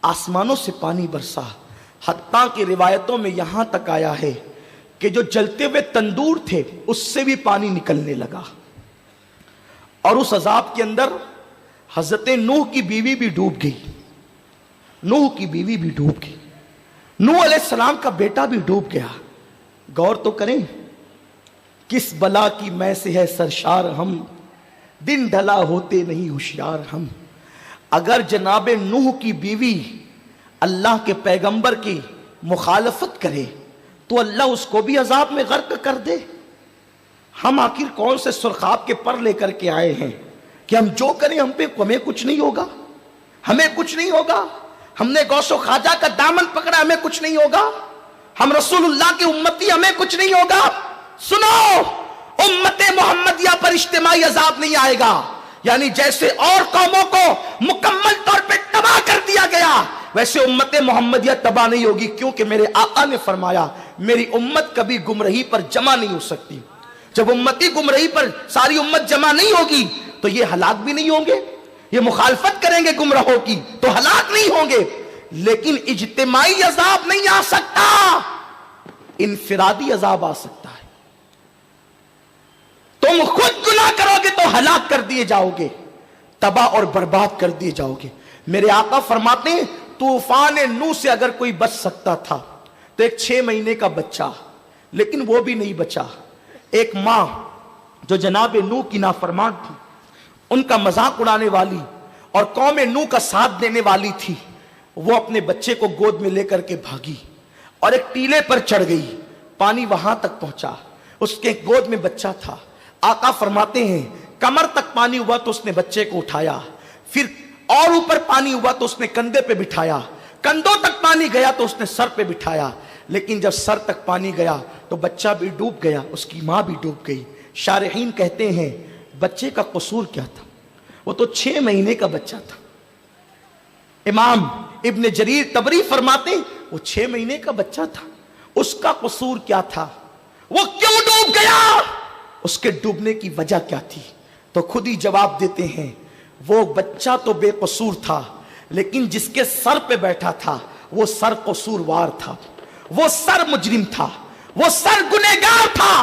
آسمانوں سے پانی برسا، حتیٰ کہ روایتوں میں یہاں تک آیا ہے کہ جو جلتے ہوئے تندور تھے اس سے بھی پانی نکلنے لگا، اور اس عذاب کے اندر حضرت نوح کی بیوی بھی ڈوب گئی، نوح کی بیوی بھی ڈوب گئی، نوح علیہ السلام کا بیٹا بھی ڈوب گیا۔ غور تو کریں، کس بلا کی میں سے ہے سرشار ہم، دن ڈھلا ہوتے نہیں ہوشیار ہم۔ اگر جناب نوح کی بیوی اللہ کے پیغمبر کی مخالفت کرے تو اللہ اس کو بھی عذاب میں غرق کر دے۔ ہم آخر کون سے سرخاب کے پر لے کر کے آئے ہیں کہ ہم جو کریں ہمیں کچھ نہیں ہوگا، ہمیں کچھ نہیں ہوگا۔ ہم نے غوث و خواجہ کا دامن پکڑا، ہمیں کچھ نہیں ہوگا۔ ہم رسول اللہ کی امتی، ہمیں کچھ نہیں ہوگا۔ سنو، امت محمدیہ پر اجتماعی عذاب نہیں آئے گا، یعنی جیسے اور قوموں کو مکمل طور پہ تباہ کر دیا گیا ویسے امت محمدیہ تباہ نہیں ہوگی، کیونکہ میرے آقا نے فرمایا میری امت کبھی گمراہی پر جمع نہیں ہو سکتی۔ جب امتی گمراہی پر ساری امت جمع نہیں ہوگی تو یہ ہلاک بھی نہیں ہوں گے، یہ مخالفت کریں گے گمراہوں کی تو ہلاک نہیں ہوں گے، لیکن اجتماعی عذاب نہیں آ سکتا، انفرادی عذاب آ سکتا ہے۔ تم خود گناہ کرو گے تو ہلاک کر دیے جاؤ گے، تباہ اور برباد کر دیے جاؤ گے۔ میرے آقا فرماتے ہیں طوفان نوح سے اگر کوئی بچ سکتا تھا تو ایک 6 مہینے کا بچہ، لیکن وہ بھی نہیں بچا۔ ایک ماں جو جناب نوح کی نافرمان تھی، ان کا مذاق اڑانے والی اور قوم نوح کا ساتھ دینے والی تھی، وہ اپنے بچے کو گود میں لے کر کے بھاگی اور ایک ٹیلے پر چڑھ گئی، پانی وہاں تک پہنچا، اس کے گود میں بچہ تھا۔ آقا فرماتے ہیں کمر تک پانی ہوا تو اس نے بچے کو اٹھایا، پھر اور اوپر پانی ہوا تو اس نے کندھے پہ بٹھایا، کندھوں تک پانی گیا تو اس نے سر پہ بٹھایا، لیکن جب سر تک پانی گیا تو بچہ بھی ڈوب گیا، اس کی ماں بھی ڈوب گئی۔ شارحین کہتے ہیں بچے کا قصور کیا تھا؟ وہ تو 6 مہینے کا بچہ تھا۔ امام ابن جریر طبری فرماتے ہیں وہ 6 مہینے کا بچہ تھا، اس کا قصور کیا تھا؟ وہ کیوں ڈوب گیا؟ اس کے ڈوبنے کی وجہ کیا تھی؟ تو خود ہی جواب دیتے ہیں وہ بچہ تو بے قصور تھا، لیکن جس کے سر پہ بیٹھا تھا وہ سر قصوروار تھا، وہ سر مجرم تھا، وہ سر گنہگار تھا۔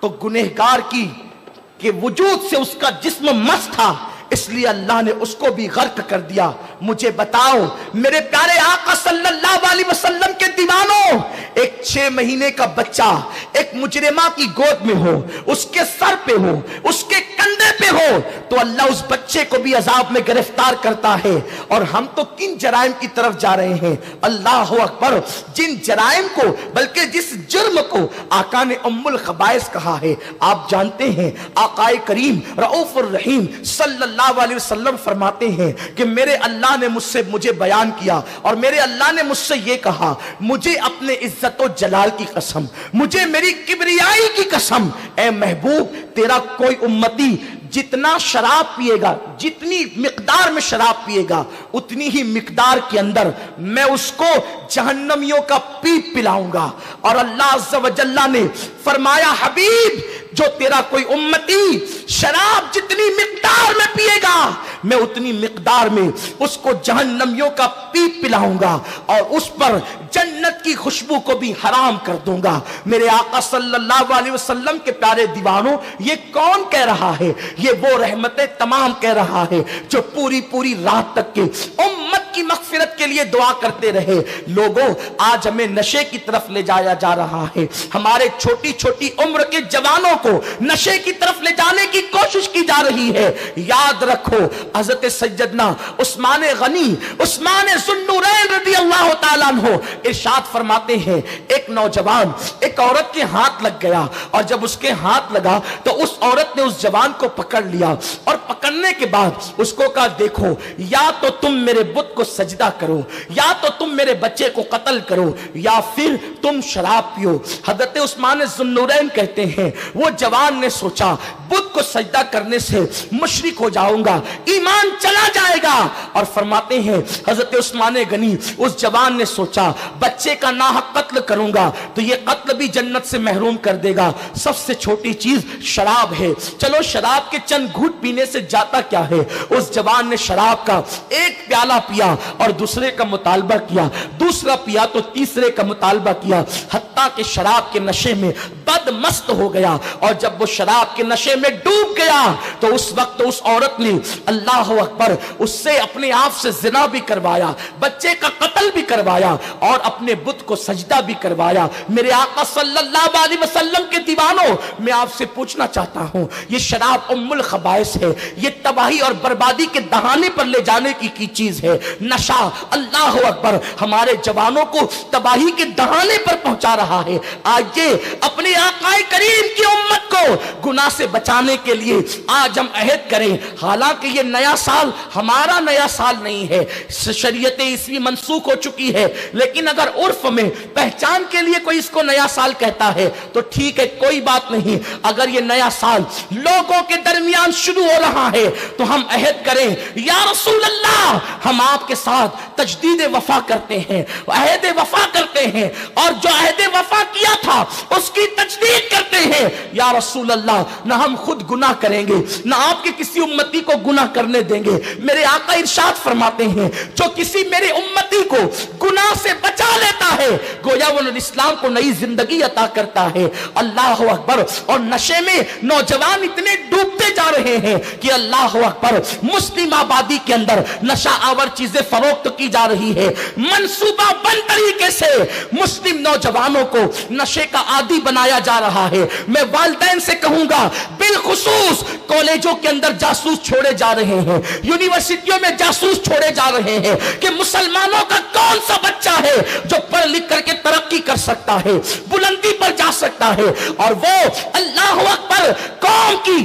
تو گنہگار کے وجود سے اس کا جسم مس تھا، اس لیے اللہ نے اس کو بھی غرق کر دیا۔ مجھے بتاؤ میرے پیارے آقا صلی اللہ علیہ وسلم کے دیوانوں، ایک 6 مہینے کا بچہ ایک مجرمہ کی گود میں ہو، اس کے سر پہ ہو، اس کے کندھے پہ ہو، تو اللہ اس بچے کو بھی عذاب میں گرفتار کرتا ہے. اور ہم تو کن جرائم کی طرف جا رہے ہیں؟ اللہ اکبر. جن جرائم کو، بلکہ جس جرم کو آقا نے ام الخبائث کہا ہے، آپ جانتے ہیں آقا کریم رؤوف الرحیم صلی اللہ علیہ وسلم فرماتے ہیں کہ میرے اللہ نے مجھے بیان کیا اور میرے اللہ نے مجھ سے یہ کہا، مجھے اپنے عزت و جلال کی قسم، مجھے میری کبریائی کی قسم، اے محبوب تیرا کوئی امتی جتنا شراب پیے گا، جتنی مقدار میں شراب پیے گا، اتنی ہی مقدار کے اندر میں اس کو جہنمیوں کا پیپ پلاؤں گا. اور اللہ عز و جل نے فرمایا حبیب جو تیرا کوئی امتی شراب جتنی مقدار میں پیے گا، میں اتنی مقدار میں اس کو جہنمیوں کا پیپ پلاؤں گا اور اس پر جنت کی خوشبو کو بھی حرام کر دوں گا. میرے آقا صلی اللہ علیہ وسلم کے پیارے دیوانوں، یہ کون کہہ رہا ہے؟ یہ وہ رحمتیں تمام کہہ رہا ہے جو پوری رات تک کے امت کی مغفرت کے لیے دعا کرتے رہے. لوگوں، آج ہمیں نشے کی طرف لے جایا جا رہا ہے. ہمارے چھوٹی چھوٹی عمر کے جوانوں کو نشے کی طرف لے جانے کی کوشش کی جا رہی ہے. یاد رکھو حضرت سیدنا عثمان غنی، عثمان ذو النورین رضی اللہ تعالیٰ عنہ ارشاد فرماتے ہیں، ایک نوجوان ایک عورت کے ہاتھ لگ گیا، اور جب اس کے ہاتھ لگا تو اس عورت نے اس جوان کو پکڑ لیا، اور پکڑنے کے بعد اس کو کہا دیکھو یا تو تم میرے بت کو سجدہ کرو، یا تو تم میرے بچے کو قتل کرو، یا پھر تم شراب پیو. حضرت عثمان ذو النورین کہتے ہیں وہ جوان نے سوچا بت کو سجدہ کرنے سے مشرک ہو جاؤں گا، ایمان چلا جائے گا. اور فرماتے ہیں حضرت عثمان غنی اس جوان نے سوچا بچے کا ناحق قتل کروں گا تو یہ قتل بھی جنت سے محروم کر دے گا، سب سے چھوٹی چیز شراب ہے، چلو شراب کے چند گھوٹ پینے سے جاتا کیا ہے. اس جوان نے شراب کا ایک پیالہ پیا اور دوسرے کا مطالبہ کیا، دوسرا پیا تو تیسرے کا مطالبہ کیا، حتیٰ کہ شراب کے نشے میں بد مست ہو گیا. اور جب وہ شراب کے نشے میں ڈوب گیا تو اس وقت اس عورت نے اللہ اکبر اس سے اپنے آپ سے زنا بھی کروایا، بچے کا قتل بھی کروایا اور اپنے بت کو سجدہ بھی کروایا. میرے آقا صلی اللہ علیہ وسلم کے دیوانوں، میں آپ سے پوچھنا چاہتا ہوں، یہ شراب ام الخبائث ہے، یہ تباہی اور بربادی کے دہانے پر لے جانے کی چیز ہے. نشہ اللہ اکبر ہمارے جوانوں کو تباہی کے دہانے پر پہنچا رہا ہے. آئیے اپنے آقا کریم کی امت کو گناہ سے بچانے کے لیے آج ہم عہد کریں. حالانکہ یہ نیا سال ہمارا نیا سال نہیں ہے، شریعت عیسوی منسوخ ہو چکی ہے، لیکن اگر عرف میں پہچان کے لیے کوئی اس کو نیا سال کہتا ہے تو ٹھیک ہے، کوئی بات نہیں. اگر یہ نیا سال لوگوں کے درمیان شروع ہو رہا ہے تو ہم عہد کریں یا رسول اللہ ہم آپ کے ساتھ تجدید وفا کرتے ہیں، عہد وفا کرتے ہیں، اور جو عہد وفا کیا تھا اس کی تجدید کرتے ہیں. یا رسول اللہ نہ ہم خود گناہ کریں گے نہ آپ کے کسی امتی کو گناہ کرنے دیں گے. میرے آقا ارشاد فرماتے ہیں جو کسی میرے امتی کو گناہ سے بچا لیتا ہے گویا وہ اسلام کو نئی زندگی عطا کرتا ہے. اللہ اکبر. اور نشے میں نوجوان اتنے ڈوبتے جا رہے ہیں کہ اللہ اکبر مسلم آبادی کے اندر نشہ آور چیزیں فروخت کی جا رہی ہے. منصوبہ بند طریقے سے مسلم نوجوانوں کو نشے کا عادی بنایا جا رہا ہے. میں والدین سے کہوں گا بالخصوص کالجوں کے اندر جاسوس چھوڑے جا رہے ہیں، یونیورسٹیوں میں جاسوس چھوڑے جا رہے ہیں کہ مسلمانوں کا کون سا بچہ ہے جو پڑھ لکھ کر کے ترقی کر سکتا ہے، بلندی پر جا سکتا ہے، اور وہ اللہ اکبر قوم کی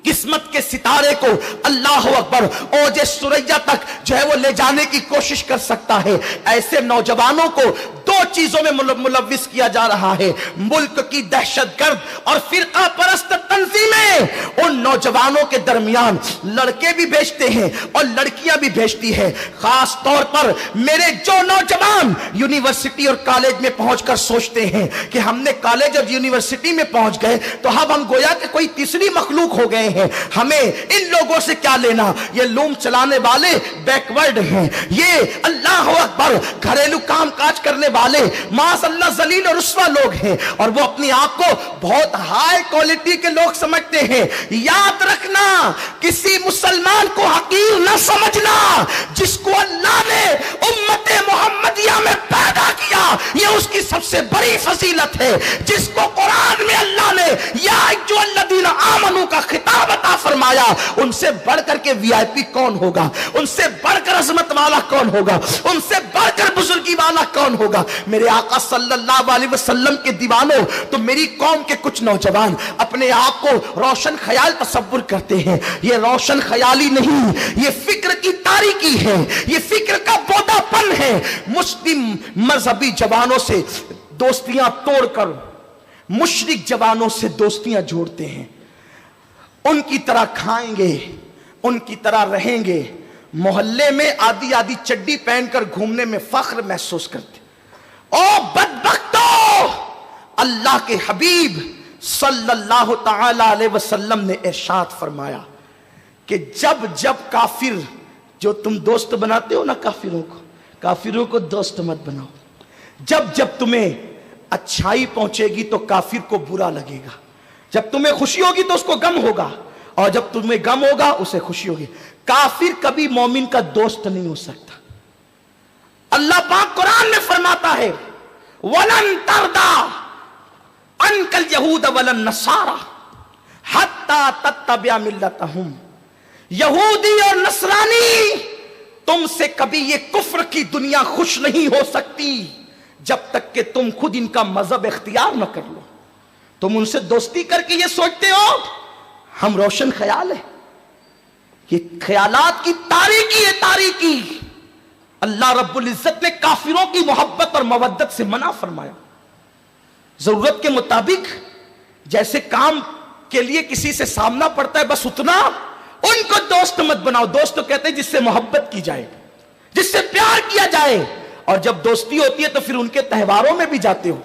قسمت کے ستارے کو اللہ اکبر اوج سریا تک جو ہے وہ لے جانے کی کوشش کر سکتا ہے. ایسے نوجوانوں کو دو چیزوں میں ملوث کیا جا رہا ہے. ملک کی دہشت گرد اور فرقہ پرست تنظیمیں ان نوجوانوں کے درمیان لڑکے بھی بھیجتے ہیں اور لڑکیاں بھی بھیجتی ہیں. خاص طور پر میرے جو نوجوان یونیورسٹی اور کالج میں پہنچ کر سوچتے ہیں کہ ہم نے کالج اور یونیورسٹی میں پہنچ گئے تو اب ہم گویا کہ کوئی تیسری مخلوق ہو گئے ہیں، ہمیں ان لوگوں سے کیا لینا، یہ لوم چلانے والے بیکورڈ ہیں، یہ اللہ اکبر گھریلو کام کاج کرنے والے معاذ اللہ ذلیل اور رسوا لوگ ہیں، اور وہ اپنی آپ کو بہت ہائی کوالٹی کے لوگ سمجھتے ہیں. یاد رکھنا کسی مسلمان کو حقیر نہ سمجھنا. جس کو اللہ نے امت محمدیہ میں پیدا کیا یہ اس کی سب سے بڑی فضیلت ہے، جس کو قرآن میں اللہ نے یا ایھا الذین آمنوا کا خطاب عطا فرمایا۔ ان سے بڑھ کر کے وی آئی پی کون ہوگا؟ ان سے بڑھ کر عظمت والا کون ہوگا؟ ان سے بڑھ کر بزرگی والا کون ہوگا؟ میرے آقا صلی اللہ علیہ وسلم کے دیوانوں، تو میری قوم کے کچھ نوجوان اپنے آپ کو روشن خیال تصور کرتے ہیں۔ یہ روشن خیالی نہیں، یہ فکر کی تاریکی ہے، یہ فکر کا بودا پن ہے۔ مسلم مذہبی جوانوں سے دوستیاں توڑ کر مشرک جوانوں سے دوستیاں جوڑتے ہیں، ان کی طرح کھائیں گے، ان کی طرح رہیں گے، محلے میں آدھی آدھی چڈی پہن کر گھومنے میں فخر محسوس کرتے۔ او بدبختو، اللہ کے حبیب صلی اللہ تعالی علیہ وسلم نے ارشاد فرمایا کہ جب جب کافر، جو تم دوست بناتے ہو نا کافروں کو دوست مت بناؤ۔ جب جب تمہیں اچھائی پہنچے گی تو کافر کو برا لگے گا، جب تمہیں خوشی ہوگی تو اس کو غم ہوگا، اور جب تمہیں غم ہوگا اسے خوشی ہوگی۔ کافر کبھی مومن کا دوست نہیں ہو سکتا۔ اللہ پاک قرآن میں فرماتا ہے وَلَن تَرْضَىٰ عَنْكَ الْيَهُودَ وَلَا النَّصَارَىٰ حَتَّىٰ تَتَّبِعَ مِلَّتَهُمْ۔ یہودی اور نصرانی تم سے کبھی یہ کفر کی دنیا خوش نہیں ہو سکتی جب تک کہ تم خود ان کا مذہب اختیار نہ کر لو۔ تم ان سے دوستی کر کے یہ سوچتے ہو ہم روشن خیال ہیں، یہ خیالات کی تاریکی ہے، تاریکی۔ اللہ رب العزت نے کافروں کی محبت اور مودت سے منع فرمایا۔ ضرورت کے مطابق جیسے کام کے لیے کسی سے سامنا پڑتا ہے بس اتنا، ان کو دوست مت بناؤ۔ دوست تو کہتے ہیں جس سے محبت کی جائے، جس سے پیار کیا جائے، اور جب دوستی ہوتی ہے تو پھر ان کے تہواروں میں بھی جاتے ہو۔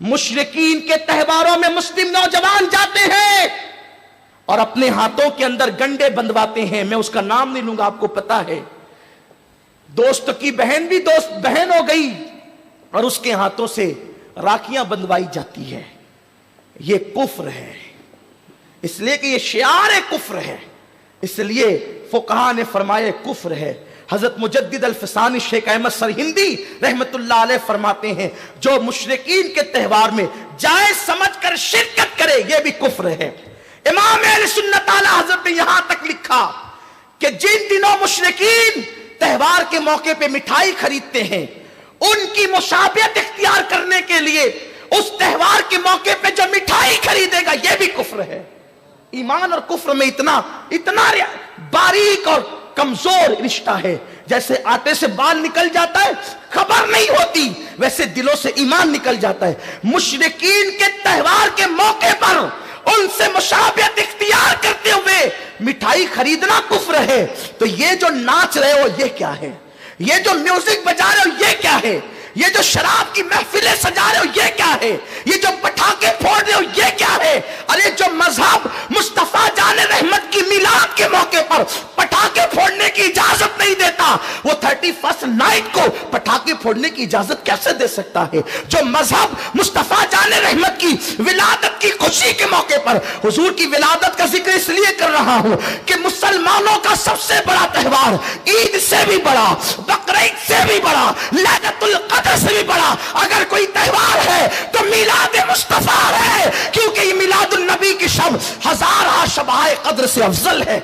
مشرکین کے تہواروں میں مسلم نوجوان جاتے ہیں اور اپنے ہاتھوں کے اندر گنڈے بندواتے ہیں، میں اس کا نام نہیں لوں گا، آپ کو پتا ہے۔ دوست کی بہن بھی دوست بہن ہو گئی اور اس کے ہاتھوں سے راکھیاں بندوائی جاتی ہے۔ یہ کفر ہے، اس لیے کہ یہ شعار کفر ہے، اس لیے فقہا نے فرمایا کفر ہے۔ حضرت مجدد الفسانی شیخ احمد سرہندی رحمت اللہ علیہ فرماتے ہیں جو مشرکین کے تہوار میں جائز سمجھ کر شرکت کرے یہ بھی کفر ہے۔ امام اہل سنت اعلی حضرت نے یہاں تک لکھا کہ جن دنوں مشرکین تہوار کے موقع پہ مٹھائی خریدتے ہیں، ان کی مشابہت اختیار کرنے کے لیے اس تہوار کے موقع پہ جو مٹھائی خریدے گا یہ بھی کفر ہے۔ ایمان اور کفر میں اتنا باریک اور کمزور رشتہ ہے، جیسے آٹے سے بال نکل جاتا ہے خبر نہیں ہوتی، ویسے دلوں سے ایمان نکل جاتا ہے۔ مشرکین کے تہوار کے موقع پر ان سے مشابہت اختیار کرتے ہوئے مٹھائی خریدنا کفر ہے، تو یہ جو ناچ رہے ہو یہ کیا ہے؟ یہ جو میوزک بجا رہے ہو یہ کیا ہے؟ یہ جو شراب کی محفلیں سجا رہے ہو یہ کیا ہے؟ یہ جو پٹاخے پھوڑ رہے ہو یہ کیا ہے؟ ارے جو مذہب مصطفیٰ جان رحمت کی میلاد کے موقع پر پٹاخے پھوڑنے کی اجازت نہیں دیتا، وہ 31 نائٹ کو پٹاخے پھوڑنے کی اجازت کیسے دے سکتا ہے؟ جو مذہب مصطفیٰ جان رحمت کی ولادت کی خوشی کے موقع پر، حضور کی ولادت کا ذکر اس لیے کر رہا ہوں کہ مسلمانوں کا سب سے بڑا تہوار، عید سے بھی بڑا، بقرعید سے بھی بڑا، لیلۃ القدر سے بھی بڑا اگر کوئی تہوار ہے تو میلاد مصطفیٰ ہے، کیونکہ یہ میلاد النبی کی شب 1000 شبائے قدر سے افضل ہے،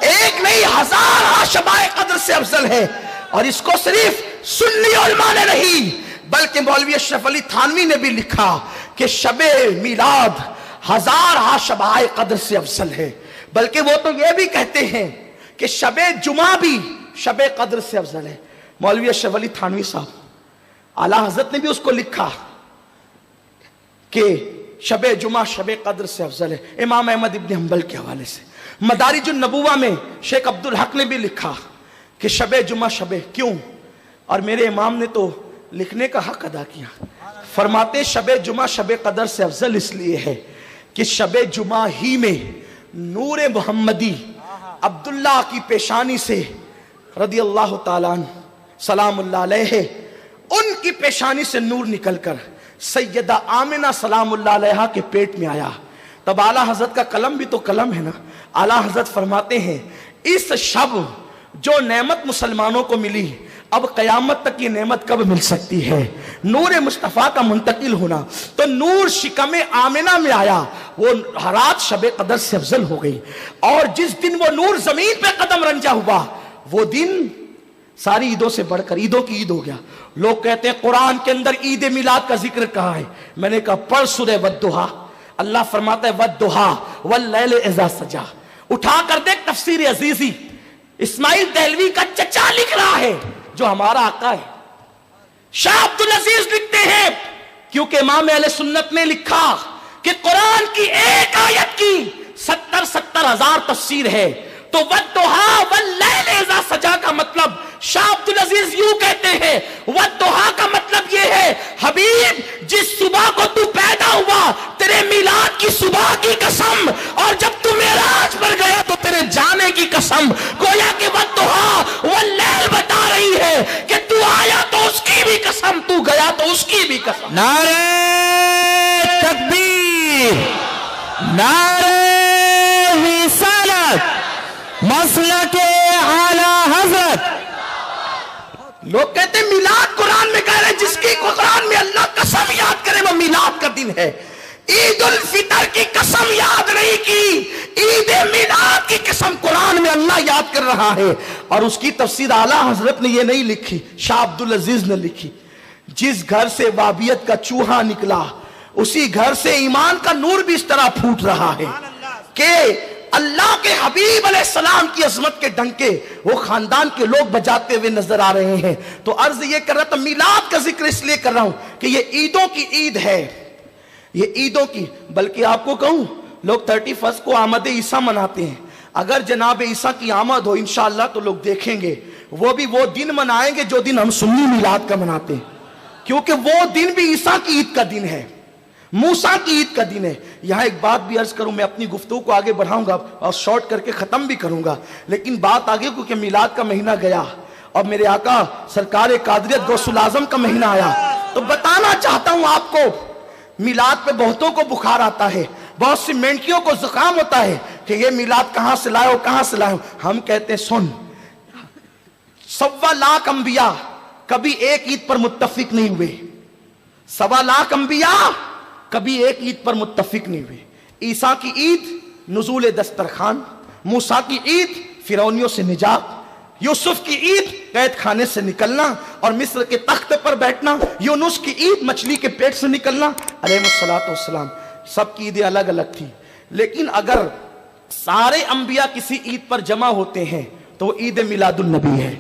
ایک نہیں 1000 شبائے قدر سے افضل ہے۔ اور اس کو صرف سنی علماء نے نہیں بلکہ مولوی اشرف علی تھانوی نے بھی لکھا کہ شب میلاد 1000 شبائے قدر سے افضل ہے، بلکہ وہ تو یہ بھی کہتے ہیں کہ شب جمعہ بھی شب قدر سے افضل ہے۔ مولوی اشرف علی تھانوی صاحب اعلیٰ حضرت نے بھی اس کو لکھا کہ شب جمعہ شب قدر سے افضل ہے، امام احمد ابن حنبل کے حوالے سے۔ مدارج النبوہ میں شیخ عبدالحق نے بھی لکھا کہ شب جمعہ کیوں؟ اور میرے امام نے تو لکھنے کا حق ادا کیا، فرماتے شب جمعہ شب قدر سے افضل اس لیے ہے کہ شب جمعہ ہی میں نور محمدی عبداللہ کی پیشانی سے رضی اللہ تعالیٰ عنہ سلام اللہ علیہ، ان کی پیشانی سے نور نکل کر سیدہ آمنہ سلام اللہ علیہ کے پیٹ میں آیا۔ تب اعلیٰ حضرت کا قلم بھی تو قلم ہے نا، اعلیٰ حضرت فرماتے ہیں اس شب جو نعمت مسلمانوں کو ملی اب قیامت تک یہ نعمت کب مل سکتی ہے؟ نور مصطفیٰ کا منتقل ہونا. تو نور شکم آمنہ میں آیا, وہ رات شب قدر سے افضل ہو گئی. اور جس دن وہ نور زمین پہ قدم رنجا ہوا, وہ دن ساری عیدوں سے بڑھ کر عیدوں کی عید ہو گیا. لوگ کہتے ہیں قرآن کے اندر عید میلاد کا ذکر کہا ہے. میں نے کہا پڑھ سورہ والضحیٰ. اللہ فرماتا ہے والضحیٰ واللیل اذا سجا. اٹھا کر دیکھ تفسیر عزیزی, اسماعیل دہلوی کا چچا لکھ رہا ہے جو ہمارا آقا ہے. شاہ عبدالعزیز لکھتے ہیں کیونکہ امام اہل سنت نے لکھا کہ قرآن کی ایک آیت کی 70,000 تفسیر ہے. تو والضحیٰ واللیل اذا سجا کا مطلب شاہ عبدالعزیز یوں کہتے ہیں, والضحیٰ کا مطلب یہ ہے حبیب جس صبح کو تو پیدا ہوا تیرے میلاد کی صبح کی قسم, اور جب تو معراج پر گیا تو تیرے جانے کی قسم. گویا کہ والضحیٰ واللیل بتا رہی ہے کہ تو آیا تو اس کی بھی قسم, تو گیا تو اس کی بھی قسم. نعرہ تکبیر, نعرہ رسالت, مسلک اعلی حضرت. لوگ کہتے ہیں میلاد قرآن میں کہہ رہے جس کی قرآن میں اللہ قسم یاد کرے وہ میلاد کا دن ہے. عید الفطر کی قسم یاد نہیں کی, عید میلاد کی قسم قرآن میں اللہ یاد کر رہا ہے. اور اس کی تفسیر اعلیٰ حضرت نے یہ نہیں لکھی, شاہ عبدالعزیز نے لکھی. جس گھر سے وابیت کا چوہا نکلا اسی گھر سے ایمان کا نور بھی اس طرح پھوٹ رہا ہے کہ اللہ کے حبیب علیہ السلام کی عظمت کے ڈنکے وہ خاندان کے لوگ بجاتے ہوئے نظر آ رہے ہیں. تو عرض یہ کر رہا تھا, میلاد کا ذکر اس لیے کر رہا ہوں کہ یہ عیدوں کی عید ہے, یہ عیدوں کی. بلکہ آپ کو کہوں لوگ 31 کو آمد عیسیٰ مناتے ہیں. اگر جناب عیسیٰ کی آمد ہو انشاءاللہ تو لوگ دیکھیں گے وہ بھی وہ دن منائیں گے جو دن ہم سنی میلاد کا مناتے ہیں, کیونکہ وہ دن بھی عیسیٰ کی عید کا دن ہے, موسیٰ کی عید کا دن ہے. یہاں ایک بات بھی عرض کروں, میں اپنی گفتگو کو آگے بڑھاؤں گا اور شارٹ کر کے ختم بھی کروں گا, لیکن بات آگے کیونکہ میلاد کا مہینہ گیا اور میرے آقا سرکار قادریت غوث الاعظم کا مہینہ آیا, تو بتانا چاہتا ہوں آپ کو میلاد پہ بہتوں کو بخار آتا ہے, بہت سی مینٹیوں کو زکام ہوتا ہے کہ یہ میلاد کہاں سے لائے ہو, کہاں سے لائے ہو. ہم کہتے ہیں سن, 1.25 لاکھ انبیاء کبھی ایک عید پر متفق نہیں ہوئے, 1.25 لاکھ انبیاء کبھی ایک عید پر متفق نہیں ہوئے. عیسیٰ کی عید نزول دسترخوان, موسیٰ کی عید فرعونیوں سے نجات, یوسف کی عید قید خانے سے نکلنا اور مصر کے تخت پر بیٹھنا, یونس کی عید مچھلی کے پیٹ سے نکلنا علیہ الصلوۃ والسلام. سب کی عیدیں الگ الگ تھی, لیکن اگر سارے انبیاء کسی عید پر جمع ہوتے ہیں تو وہ عید میلاد النبی ہے.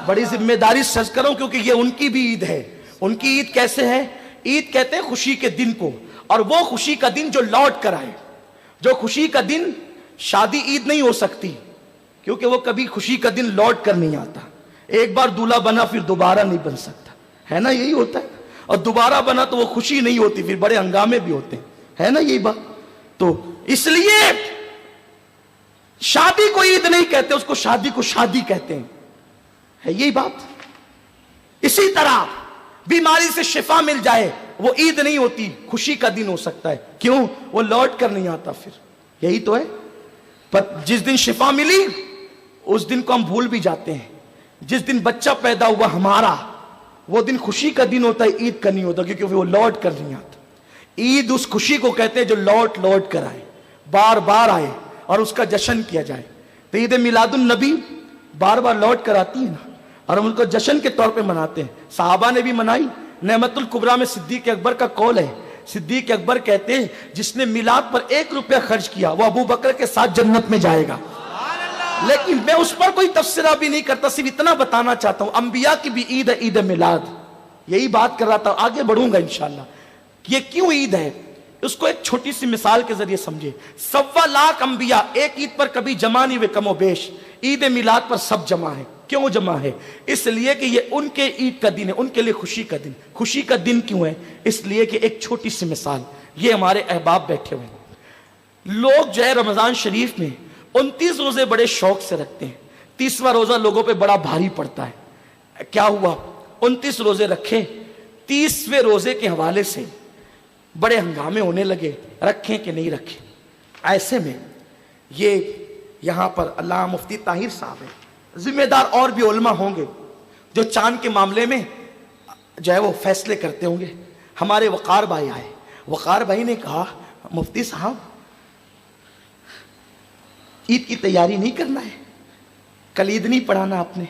بڑی ذمہ داری سے عرض کروں کیونکہ یہ ان کی بھی عید ہے. ان کی عید کیسے ہے؟ عید کہتے ہیں خوشی کے دن کو, اور وہ خوشی کا دن جو لوٹ کر آئے. جو خوشی کا دن, شادی عید نہیں ہو سکتی کیونکہ وہ کبھی خوشی کا دن لوٹ کر نہیں آتا. ایک بار دولہا بنا پھر دوبارہ نہیں بن سکتا, ہے نا, یہی ہوتا ہے. اور دوبارہ بنا تو وہ خوشی نہیں ہوتی, پھر بڑے ہنگامے بھی ہوتے ہیں, ہے نا یہی بات. تو اس لیے شادی کو عید نہیں کہتے, اس کو شادی کو شادی کہتے ہیں, ہے یہی بات. اسی طرح بیماری سے شفا مل جائے وہ عید نہیں ہوتی, خوشی کا دن ہو سکتا ہے. کیوں؟ وہ لوٹ کر نہیں آتا, پھر یہی تو ہے. پر جس دن شفا ملی اس دن کو ہم بھول بھی جاتے ہیں. جس دن بچہ پیدا ہوا ہمارا وہ دن خوشی کا دن ہوتا ہے, عید کا نہیں ہوتا, کیونکہ وہ لوٹ کر نہیں آتا. عید اس خوشی کو کہتے ہیں جو لوٹ لوٹ کر آئے, بار بار آئے اور اس کا جشن کیا جائے. تو عید میلاد النبی بار بار لوٹ کر آتی ہے نا, اور ہم ان کو جشن کے طور پہ مناتے ہیں. صحابہ نے بھی منائی. نعمت الکبریٰ میں صدیق اکبر کا قول ہے. صدیق اکبر کہتے ہیں جس نے میلاد پر 1 روپیہ خرچ کیا وہ ابو بکر کے ساتھ جنت میں جائے گا. لیکن میں اس پر کوئی تبصرہ بھی نہیں کرتا, صرف اتنا بتانا چاہتا ہوں انبیاء کی بھی عید ہے, عید میلاد. یہی بات کر رہا تھا, آگے بڑھوں گا انشاءاللہ. یہ کیوں عید ہے اس کو ایک چھوٹی سی مثال کے ذریعے سمجھے. 1.25 لاکھ انبیاء ایک عید پر کبھی جمع نہیں ہوئے کم و بیش, عید میلاد پر سب جمع ہے. کیوں جمع ہے؟ اس لیے کہ یہ ان کے عید کا دن ہے, ان کے لیے خوشی کا دن. خوشی کا دن کیوں ہے؟ اس لیے کہ ایک چھوٹی سی مثال, یہ ہمارے احباب بیٹھے ہوئے ہیں. لوگ جو ہے رمضان شریف میں 29 روزے بڑے شوق سے رکھتے ہیں. 30واں روزہ لوگوں پہ بڑا بھاری پڑتا ہے. کیا ہوا؟ 29 روزے رکھے, 30ویں روزے کے حوالے سے بڑے ہنگامے ہونے لگے, رکھیں کہ نہیں رکھیں. ایسے میں یہ یہاں پر علامہ مفتی طاہر صاحب ہیں, ذمہ دار اور بھی علماء ہوں گے, جو چاند کے معاملے میں جو ہے وہ فیصلے کرتے ہوں گے. ہمارے وقار بھائی آئے. وقار بھائی نے کہا مفتی صاحب عید کی تیاری نہیں کرنا ہے, کل عید نہیں پڑھانا آپ نے؟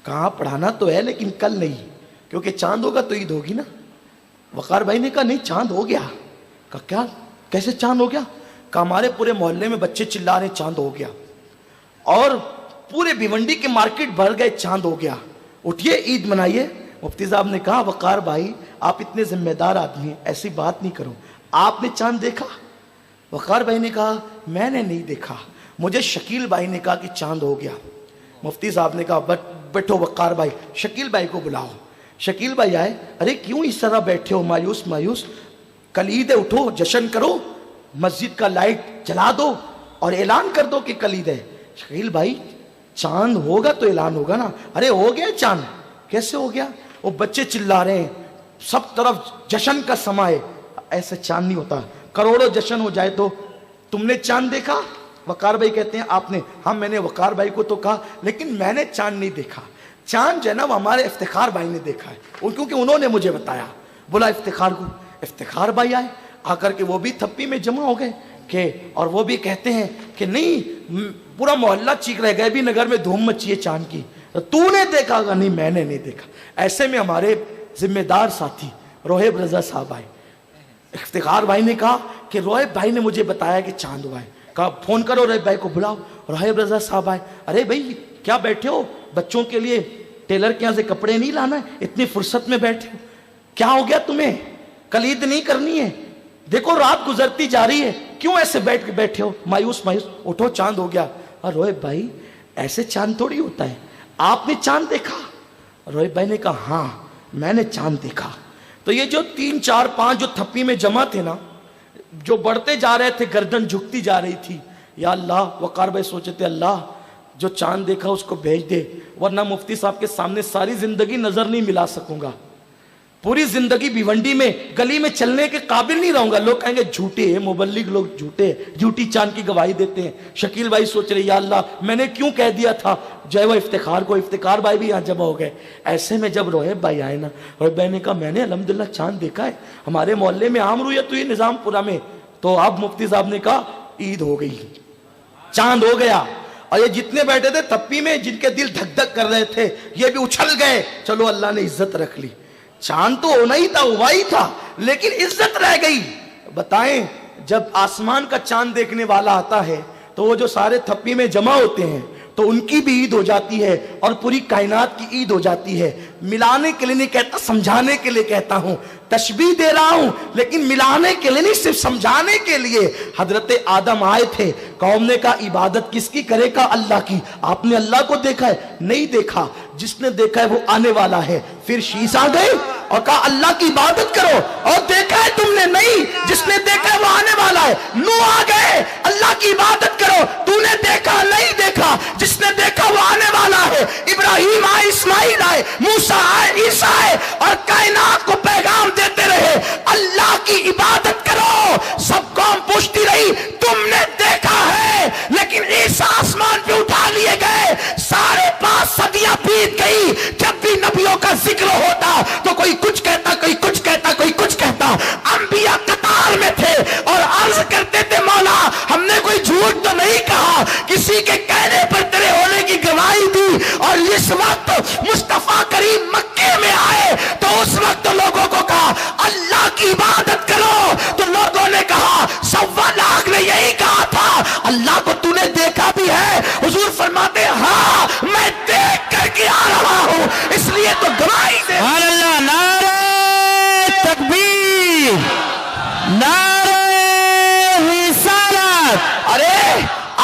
کہا پڑھانا تو ہے لیکن کل نہیں, کیونکہ چاند ہوگا تو عید ہوگی نا. وقار بھائی نے کہا نہیں چاند ہو گیا. کہا کیا, کیسے چاند ہو گیا؟ کہا ہمارے پورے محلے میں بچے چلا رہے چاند ہو گیا, اور پورے بھیونڈی کے مارکیٹ بھر گئے چاند ہو گیا, اٹھیے عید منائیے. مفتی صاحب نے کہا وقار بھائی آپ اتنے ذمہ دار آدمی ہیں, ایسی بات نہیں کرو, آپ نے چاند دیکھا؟ وقار بھائی نے کہا میں نے نہیں دیکھا, مجھے شکیل بھائی نے کہا کہ چاند ہو گیا. مفتی صاحب نے کہا بیٹھو وقار بھائی, شکیل بھائی کو بلاؤ. شکیل بھائی آئے. ارے کیوں اس طرح بیٹھے ہو مایوس مایوس, کل عید ہے, اٹھو جشن کرو, مسجد کا لائٹ جلا دو اور اعلان کر دو کہ کل عید ہے. شکیل بھائی چاند ہوگا تو اعلان ہوگا نا. ارے ہو گیا چاند. کیسے ہو گیا؟ وہ بچے چلا رہے ہیں, سب طرف جشن کا سما ہے. ایسے چاند نہیں ہوتا, کروڑوں جشن ہو جائے تو. تم نے چاند دیکھا؟ وقار بھائی کہتے ہیں آپ نے. ہاں میں نے وقار بھائی کو تو کہا لیکن میں نے چاند نہیں دیکھا. چاند جو ہے نا وہ ہمارے افتخار بھائی نے دیکھا ہے, کیونکہ انہوں نے مجھے بتایا. بولا افتخار کو. افتخار بھائی آئے, آ کر کے وہ بھی تھپی میں جمع ہو گئے کہ, اور وہ بھی کہتے ہیں کہ نہیں پورا محلہ چیخ رہے گئے بھی نگر میں دھوم مچی ہے چاند کی. تو نے دیکھا گا؟ نہیں میں نے نہیں دیکھا. ایسے میں ہمارے ذمہ دار ساتھی روہب رضا صاحب آئے. افتخار بھائی نے کہا کہ روہب بھائی نے مجھے بتایا کہ چاند ہوا ہے. کہا فون کرو روہب بھائی کو بلاؤ. روہب رضا صاحب آئے. ارے بھائی کیا بیٹھے ہو, بچوں کے لیے ٹیلر کے یہاں سے کپڑے نہیں لانا ہے, اتنی فرصت میں بیٹھے ہو, کیا ہو گیا تمہیں؟ کل عید نہیں کرنی ہے؟ دیکھو رات گزرتی جا رہی ہے, کیوں ایسے بیٹھ کے بیٹھے ہو مایوس مایوس؟ اٹھو چاند ہو گیا. اور روہب بھائی ایسے چاند تھوڑی ہوتا ہے, آپ نے چاند دیکھا؟ روہب بھائی نے کہا ہاں میں نے چاند دیکھا. تو یہ جو 3 4 5 جو تھپی میں جمع تھے نا, جو بڑھتے جا رہے تھے, گردن جھکتی جا رہی تھی, یا اللہ. وقار بھائی سوچے تھے اللہ جو چاند دیکھا اس کو بھیج دے, ورنہ مفتی صاحب کے سامنے ساری زندگی نظر نہیں ملا سکوں گا, پوری زندگی بھیونڈی میں گلی میں چلنے کے قابل نہیں رہوں گا. لوگ کہیں گے جھوٹے ہیں مبلغ لوگ, جھوٹے, جھوٹی چاند کی گواہی دیتے ہیں. شکیل بھائی سوچ رہے یا اللہ میں نے کیوں کہہ دیا تھا جو ہے وہ افتخار کو. افتخار بھائی بھی یہاں جمع ہو گئے. ایسے میں جب روہب بھائی آئے نا, روہب بھائی نے کہا میں نے الحمدللہ چاند دیکھا ہے, ہمارے محلے میں عام رویت ہوئی نظام پورا میں. تو اب مفتی صاحب نے کہا عید ہو گئی, چاند ہو گیا. اور یہ جتنے بیٹھے تھے تپی میں, جن کے دل دھک دھک کر رہے تھے, یہ بھی اچھل گئے. چلو اللہ نے عزت رکھ لی. چاند تو ہونا ہی تھا, ہوا ہی تھا, لیکن عزت رہ گئی. بتائیں جب آسمان کا چاند دیکھنے والا آتا ہے تو وہ جو سارے تھپی میں جمع ہوتے ہیں تو ان کی بھی عید ہو جاتی ہے اور پوری کائنات کی عید ہو جاتی ہے. ملانے کے لیے نہیں کہتا, سمجھانے کے لیے کہتا ہوں, تشبیہ دے رہا ہوں, لیکن ملانے کے لیے نہیں, صرف سمجھانے کے لیے. حضرت آدم آئے تھے, قوم نے کہا عبادت کس کی کرے گا؟ اللہ کی. آپ نے اللہ کو دیکھا ہے؟ نہیں دیکھا. جس نے دیکھا ہے وہ آنے والا ہے. پھر شیش آ گئے اور کہا اللہ کی عبادت کرو, اور دیکھا ہے تم نے؟ نہیں. جس نے دیکھا ہے وہ آنے والا ہے. نوح آ گئے, اللہ کی عبادت کرو, تو نے دیکھا؟ نہیں دیکھا. جس نے دیکھا وہ آنے والا ہے. ابراہیم آئے, اسماعیل آئے, موسیٰ آئے, عیسیٰ آئے, اور کائنات کو پیغام دیتے رہے اللہ کی عبادت کرو. سب قوم پوچھتی رہی تم نے دیکھا ہے, لیکن عیسیٰ آسمان پہ اٹھا لیے گئے. 5.5 صدیاں بیت گئی. جب بھی نبیوں کا ذکر ہوتا تو کوئی کچھ کہتا, کوئی کچھ کہتا, کوئی کچھ کہتا. انبیاء قطار میں تھے اور عرض کرتے تھے مولا ہم نے کوئی جھوٹ تو نہیں کہا, کسی کے کہنے پر تیرے ہونے کی گواہی دی. اور اس وقت مصطفیٰ کریم مکے میں آئے تو اس وقت لوگوں کو کہا اللہ کی عبادت کرو, تو لوگوں نے کہا 1.25 لاکھ نے یہی کہا تھا اللہ کو تو نے دیکھا بھی ہے؟ حضور فرماتے ہاں میں دیکھ کر کے آ رہا ہوں, اس لیے تو گواہی دے. اللہ, نعرہ تکبیر, نعرہ رسالت. ارے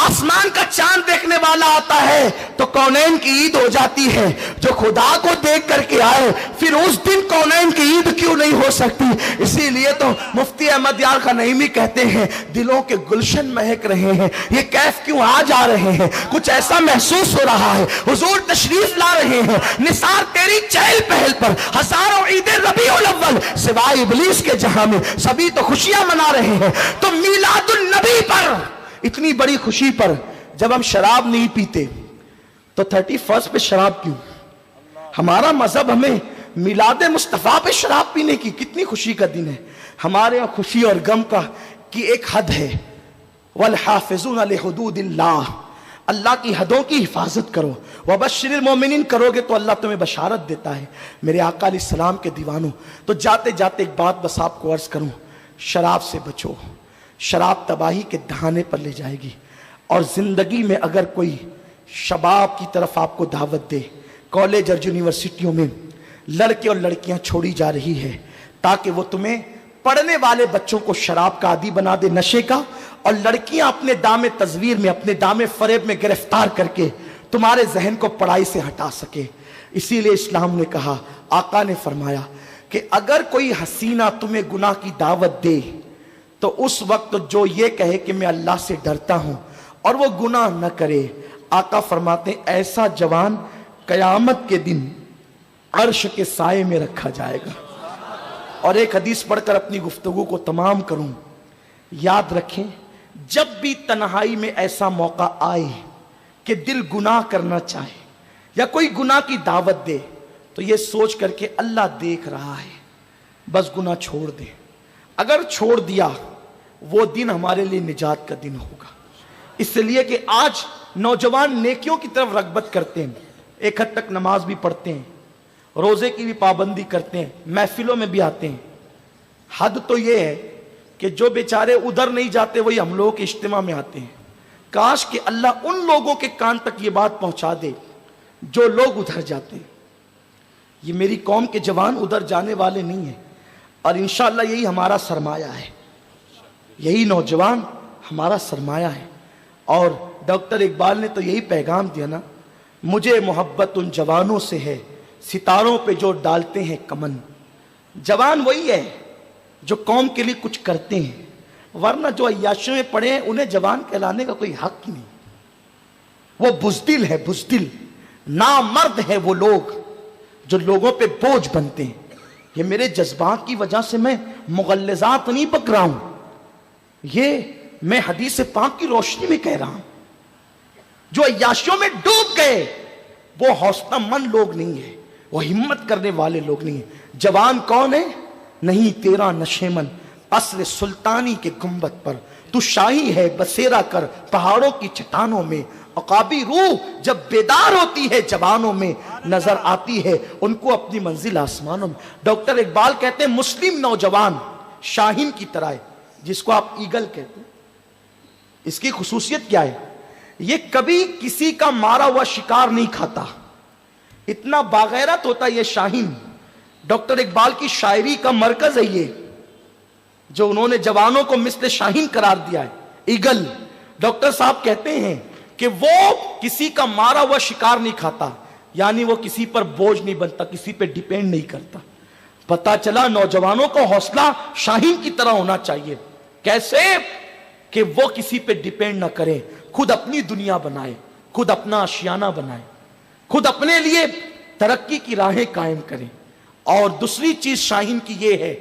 آسمان کا چاند دیکھنے والا آتا ہے تو کونین کی عید ہو جاتی ہے. جو خدا کو دیکھ کر کے آئے پھر اس دن کونین کی عید کیوں نہیں ہو سکتی؟ اسی لیے تو مفتی احمد یار خنیمی کہتے ہیں دلوں کے گلشن مہک رہے ہیں, یہ کیف کیوں آ جا رہے ہیں؟ کچھ ایسا محسوس ہو رہا ہے حضور تشریف لا رہے ہیں. نثار تیری چہل پہل پر ہزاروں عید ربیع الاول سوائے ابلیس کے جہاں میں سبھی تو خوشیاں منا رہے ہیں. تو میلاد النبی پر اتنی بڑی خوشی پر جب ہم شراب نہیں پیتے تو 31 پہ شراب کیوں؟ ہمارا مذہب ہمیں میلاد مصطفیٰ پہ شراب پینے کی کتنی خوشی کا دن ہے. ہمارے یہاں خوشی اور غم کا کی ایک حد ہے. والحافظون لحدود اللہ، اللہ کی حدوں کی حفاظت کرو. وبشر المومنین کرو گے تو اللہ تمہیں بشارت دیتا ہے. میرے آقا علیہ السلام کے دیوانوں، تو جاتے جاتے ایک بات بس آپ کو عرض کروں، شراب سے بچو. شراب تباہی کے دہانے پر لے جائے گی. اور زندگی میں اگر کوئی شباب کی طرف آپ کو دعوت دے، کالج اور یونیورسٹیوں میں لڑکے اور لڑکیاں چھوڑی جا رہی ہے تاکہ وہ تمہیں پڑھنے والے بچوں کو شراب کا عادی بنا دے، نشے کا، اور لڑکیاں اپنے دام تزویر میں، اپنے دام فریب میں گرفتار کر کے تمہارے ذہن کو پڑھائی سے ہٹا سکے. اسی لیے اسلام نے کہا، آقا نے فرمایا کہ اگر کوئی حسینہ تمہیں گناہ کی دعوت دے تو اس وقت جو یہ کہے کہ میں اللہ سے ڈرتا ہوں اور وہ گناہ نہ کرے، آقا فرماتے ہیں ایسا جوان قیامت کے دن عرش کے سائے میں رکھا جائے گا. اور ایک حدیث پڑھ کر اپنی گفتگو کو تمام کروں. یاد رکھیں، جب بھی تنہائی میں ایسا موقع آئے کہ دل گناہ کرنا چاہے یا کوئی گناہ کی دعوت دے تو یہ سوچ کر کے اللہ دیکھ رہا ہے، بس گناہ چھوڑ دے. اگر چھوڑ دیا وہ دن ہمارے لیے نجات کا دن ہوگا. اس لیے کہ آج نوجوان نیکیوں کی طرف رغبت کرتے ہیں، ایک حد تک نماز بھی پڑھتے ہیں، روزے کی بھی پابندی کرتے ہیں، محفلوں میں بھی آتے ہیں. حد تو یہ ہے کہ جو بیچارے ادھر نہیں جاتے وہی ہم لوگوں کے اجتماع میں آتے ہیں. کاش کہ اللہ ان لوگوں کے کان تک یہ بات پہنچا دے جو لوگ ادھر جاتے ہیں. یہ میری قوم کے جوان ادھر جانے والے نہیں ہیں، اور انشاءاللہ یہی ہمارا سرمایہ ہے، یہی نوجوان ہمارا سرمایہ ہے. اور ڈاکٹر اقبال نے تو یہی پیغام دیا نا، مجھے محبت ان جوانوں سے ہے ستاروں پہ جو ڈالتے ہیں کمن. جوان وہی ہے جو قوم کے لیے کچھ کرتے ہیں، ورنہ جو عیاشیوں میں پڑے ہیں انہیں جوان کہلانے کا کوئی حق نہیں. وہ بزدل ہے، بزدل نامرد ہے وہ لوگ جو لوگوں پہ بوجھ بنتے ہیں. یہ میرے جذبات کی وجہ سے میں مغلظات نہیں پک رہا ہوں، یہ میں حدیث پاک کی روشنی میں کہہ رہا ہوں. جو عیاشیوں میں ڈوب گئے وہ حوصلہ مند لوگ نہیں ہیں، وہ ہمت کرنے والے لوگ نہیں ہیں. جوان کون ہے؟ نہیں تیرا نشیمن اصل سلطانی کے گنبد پر، تو شاہی ہے بسیرا کر پہاڑوں کی چٹانوں میں. عقابی روح جب بیدار ہوتی ہے جوانوں میں، نظر آتی ہے ان کو اپنی منزل آسمانوں میں. ڈاکٹر اقبال کہتے ہیں مسلم نوجوان شاہین کی طرح ہے، جس کو آپ ایگل کہتے ہیں. اس کی خصوصیت کیا ہے؟ یہ کبھی کسی کا مارا ہوا شکار نہیں کھاتا، اتنا باغیرت ہوتا ہے یہ شاہین. ڈاکٹر اقبال کی شاعری کا مرکز ہے یہ، جو انہوں نے جوانوں کو مثل شاہین قرار دیا ہے، ایگل. ڈاکٹر صاحب کہتے ہیں کہ وہ کسی کا مارا ہوا شکار نہیں کھاتا، یعنی وہ کسی پر بوجھ نہیں بنتا، کسی پہ ڈیپینڈ نہیں کرتا. پتا چلا نوجوانوں کو حوصلہ شاہین کی طرح ہونا چاہیے. کیسے؟ کہ وہ کسی پہ ڈیپینڈ نہ کریں، خود اپنی دنیا بنائے، خود اپنا آشیانہ بنائے، خود اپنے لیے ترقی کی راہیں قائم کریں. اور دوسری چیز شاہین کی یہ ہے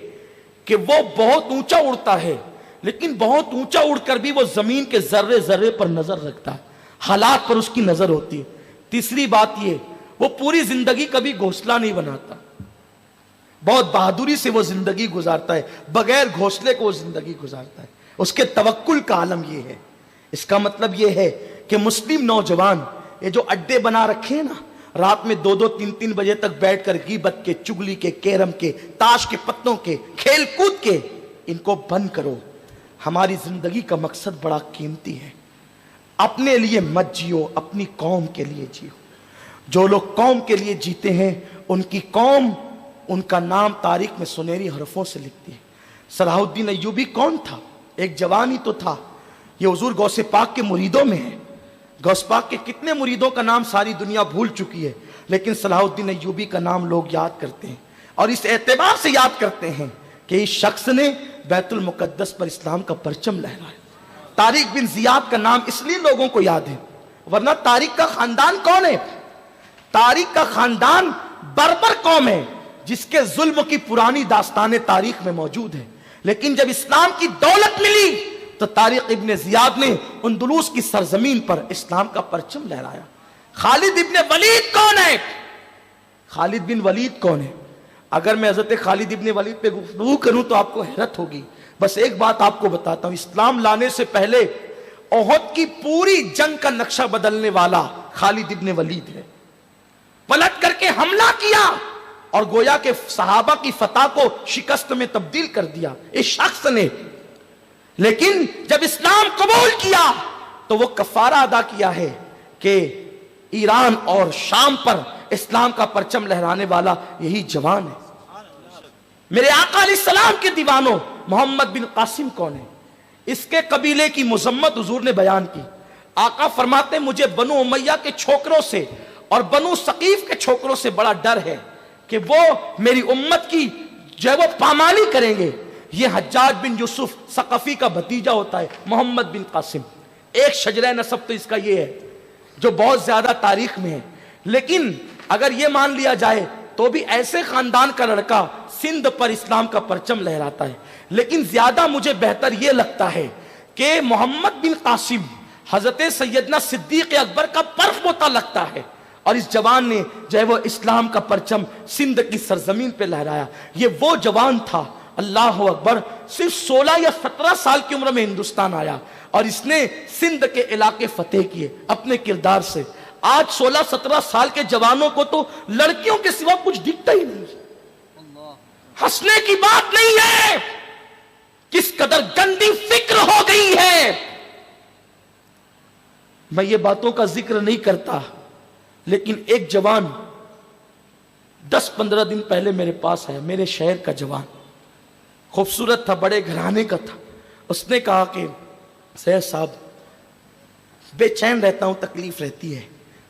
کہ وہ بہت اونچا اڑتا ہے، لیکن بہت اونچا اڑ کر بھی وہ زمین کے ذرے ذرے پر نظر رکھتا ہے، حالات پر اس کی نظر ہوتی ہے. تیسری بات یہ، وہ پوری زندگی کبھی گھونسلہ نہیں بناتا، بہت بہادری سے وہ زندگی گزارتا ہے، بغیر گھونسلے کو وہ زندگی گزارتا ہے. اس کے توکل کا عالم یہ ہے. اس کا مطلب یہ ہے کہ مسلم نوجوان یہ جو اڈے بنا رکھے ہیں نا، رات میں 2-2 3-3 بجے تک بیٹھ کر غیبت کے، چگلی کے، کیرم کے، تاش کے پتوں کے، کھیل کود کے، ان کو بند کرو. ہماری زندگی کا مقصد بڑا قیمتی ہے. اپنے لیے مت جیو، اپنی قوم کے لیے جیو. جو لوگ قوم کے لیے جیتے ہیں ان کی قوم ان کا نام تاریخ میں سنہری حرفوں سے لکھتی ہے. صلاح الدین ایوبی کون تھا؟ ایک جوان ہی تو تھا. یہ حضور غوث پاک کے مریدوں میں ہے. غوث پاک کے کتنے مریدوں کا نام ساری دنیا بھول چکی ہے، لیکن صلاح الدین ایوبی کا نام لوگ یاد کرتے ہیں، اور اس اعتبار سے یاد کرتے ہیں کہ اس شخص نے بیت المقدس پر اسلام کا پرچم لہرایا. طارق بن زیاد کا نام اس لیے لوگوں کو یاد ہے، ورنہ طارق کا خاندان کون ہے؟ طارق کا خاندان بربر قوم ہے جس کے ظلم کی پرانی داستانیں تاریخ میں موجود ہیں. لیکن جب اسلام کی دولت ملی تو طارق ابن زیاد نے اندلس کی سرزمین پر اسلام کا پرچم لہرایا. خالد ابن ولید کون ہے؟ خالد بن ولید کون ہے؟ اگر میں حضرت خالد ابن ولید پہ گفتگو کروں تو آپ کو حیرت ہوگی. بس ایک بات آپ کو بتاتا ہوں، اسلام لانے سے پہلے احد کی پوری جنگ کا نقشہ بدلنے والا خالد ابن ولید ہے. پلٹ کر کے حملہ کیا اور گویا کہ صحابہ کی فتح کو شکست میں تبدیل کر دیا اس شخص نے. لیکن جب اسلام قبول کیا تو وہ کفارہ ادا کیا ہے کہ ایران اور شام پر اسلام کا پرچم لہرانے والا یہی جوان ہے. میرے آقا علیہ السلام کے دیوانوں، محمد بن قاسم کون ہے؟ اس کے قبیلے کی مذمت حضور نے بیان کی. آقا فرماتے مجھے بنو امیہ کے چھوکروں سے اور بنو ثقیف کے چھوکروں سے بڑا ڈر ہے کہ وہ میری امت کی جو ہے وہ پامالی کریں گے. یہ حجاج بن یوسف ثقفی کا بھتیجا ہوتا ہے محمد بن قاسم. ایک شجرہ نسب تو اس کا یہ ہے جو بہت زیادہ تاریخ میں ہے. لیکن اگر یہ مان لیا جائے تو بھی ایسے خاندان کا لڑکا سندھ پر اسلام کا پرچم لہراتا ہے. لیکن زیادہ مجھے بہتر یہ لگتا ہے کہ محمد بن قاسم حضرت سیدنا صدیق اکبر کا پرخ پوتا لگتا ہے، اور اس جوان نے جو ہے وہ اسلام کا پرچم سندھ کی سرزمین پہ لہرایا. یہ وہ جوان تھا، اللہ اکبر، صرف 16 یا 17 سال کی عمر میں ہندوستان آیا اور اس نے سندھ کے علاقے فتح کیے اپنے کردار سے. آج 16-17 سال کے جوانوں کو تو لڑکیوں کے سوا کچھ دکھتا ہی نہیں. ہنسنے کی بات نہیں ہے، کس قدر گندی فکر ہو گئی ہے. میں یہ باتوں کا ذکر نہیں کرتا، لیکن ایک جوان 10-15 دن پہلے میرے پاس آیا، میرے شہر کا جوان، خوبصورت تھا، بڑے گھرانے کا تھا. اس نے کہا کہ سید صاحب بے چین رہتا ہوں، تکلیف رہتی ہے،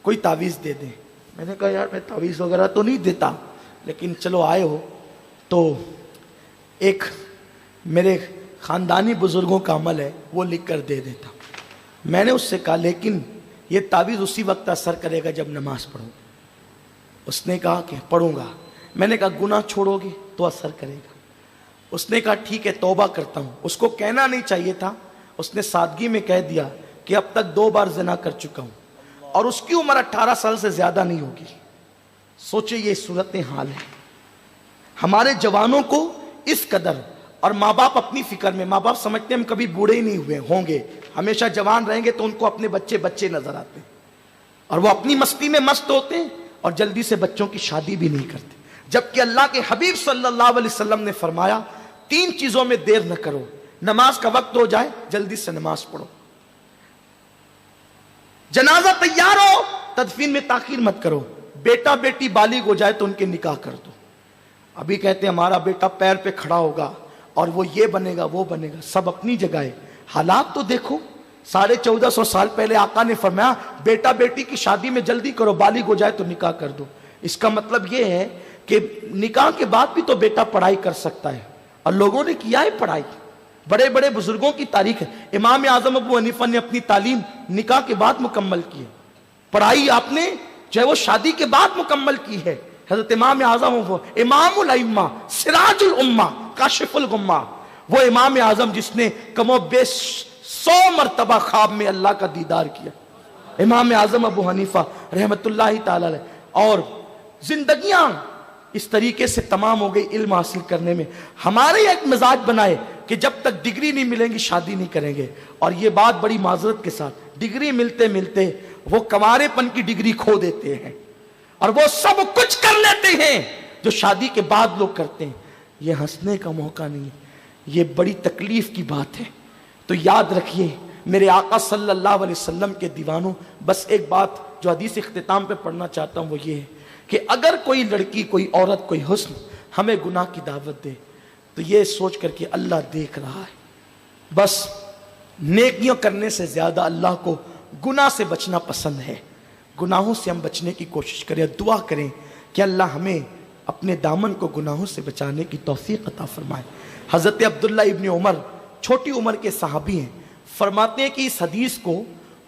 کوئی تعویذ دے دیں. میں نے کہا یار میں تعویذ وغیرہ تو نہیں دیتا، لیکن چلو آئے ہو تو ایک میرے خاندانی بزرگوں کا عمل ہے وہ لکھ کر دے دیتا. میں نے اس سے کہا لیکن یہ تعویذ اسی وقت اثر کرے گا جب نماز پڑھو. اس نے کہا کہ پڑھوں گا. میں نے کہا گناہ چھوڑو گے تو اثر کرے گا. اس نے کہا ٹھیک ہے توبہ کرتا ہوں. اس کو کہنا نہیں چاہیے تھا، اس نے سادگی میں کہہ دیا کہ اب تک 2 بار زنا کر چکا ہوں اور اس کی عمر 18 سال سے زیادہ نہیں ہوگی. سوچے یہ صورت حال ہے. ہمارے جوانوں کو اس قدر، اور ماں باپ اپنی فکر میں، ماں باپ سمجھتے ہیں ہم کبھی بوڑھے ہی نہیں ہوئے ہوں گے، ہمیشہ جوان رہیں گے، تو ان کو اپنے بچے بچے نظر آتے ہیں اور وہ اپنی مستی میں مست ہوتے ہیں اور جلدی سے بچوں کی شادی بھی نہیں کرتے. جبکہ اللہ کے حبیب صلی اللہ علیہ وسلم نے فرمایا 3 چیزوں میں دیر نہ کرو. نماز کا وقت ہو جائے جلدی سے نماز پڑھو، جنازہ تیار ہو تدفین میں تاخیر مت کرو، بیٹا بیٹی بالغ ہو جائے تو ان کے نکاح کر دو. ابھی کہتے ہیں ہمارا بیٹا پیر پہ کھڑا ہوگا اور وہ یہ بنے گا وہ بنے گا. سب اپنی جگہ ہے، حالات تو دیکھو. 1450 سال پہلے آقا نے فرمایا بیٹا بیٹی کی شادی میں جلدی کرو، بالغ ہو جائے تو نکاح کر دو. اس کا مطلب یہ ہے کہ نکاح کے بعد بھی تو بیٹا پڑھائی کر سکتا ہے، اور لوگوں نے کیا ہے پڑھائی. بڑے بڑے بزرگوں کی تاریخ ہے. امام اعظم ابو حنیفہ نے اپنی تعلیم نکاح کے بعد مکمل کی ہے. پڑھائی آپ نے جو ہے وہ شادی کے بعد مکمل کی ہے. حضرت امام اعظم امام الائمہ سراج الامہ کاشف الغمہ، وہ امام اعظم جس نے کم و بیش 100 مرتبہ خواب میں اللہ کا دیدار کیا. امام اعظم ابو حنیفہ رحمت اللہ تعالی علیہ. اور زندگیاں اس طریقے سے تمام ہو گئی علم حاصل کرنے میں. ہمارے ایک مزاج بنائے کہ جب تک ڈگری نہیں ملیں گی شادی نہیں کریں گے. اور یہ بات بڑی معذرت کے ساتھ، ڈگری ملتے ملتے وہ کنوارے پن کی ڈگری کھو دیتے ہیں اور وہ سب کچھ کر لیتے ہیں جو شادی کے بعد لوگ کرتے ہیں. یہ ہنسنے کا موقع نہیں ہے، یہ بڑی تکلیف کی بات ہے. تو یاد رکھیے میرے آقا صلی اللہ علیہ وسلم کے دیوانوں، بس ایک بات جو حدیث اختتام پہ پڑھنا چاہتا ہوں وہ یہ ہے کہ اگر کوئی لڑکی، کوئی عورت، کوئی حسن ہمیں گناہ کی دعوت دے تو یہ سوچ کر کہ اللہ دیکھ رہا ہے. بس نیکیاں کرنے سے زیادہ اللہ کو گناہ سے بچنا پسند ہے. گناہوں سے ہم بچنے کی کوشش کریں، دعا کریں کہ اللہ ہمیں اپنے دامن کو گناہوں سے بچانے کی توفیق عطا فرمائے. حضرت عبداللہ ابن عمر چھوٹی عمر کے صحابی ہیں، فرماتے ہیں کہ اس حدیث کو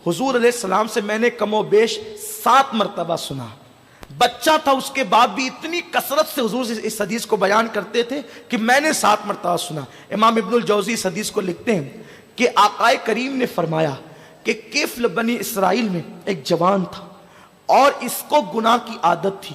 حضور علیہ السلام سے میں نے کم و بیش 7 مرتبہ سنا. بچہ تھا اس کے بعد بھی اتنی کثرت سے حضور اس حدیث کو بیان کرتے تھے کہ میں نے 7 مرتبہ سنا. امام ابن الجوزی اس حدیث کو لکھتے ہیں کہ آقا کریم نے فرمایا کہ کفل بنی اسرائیل میں ایک جوان تھا اور اس کو گناہ کی عادت تھی.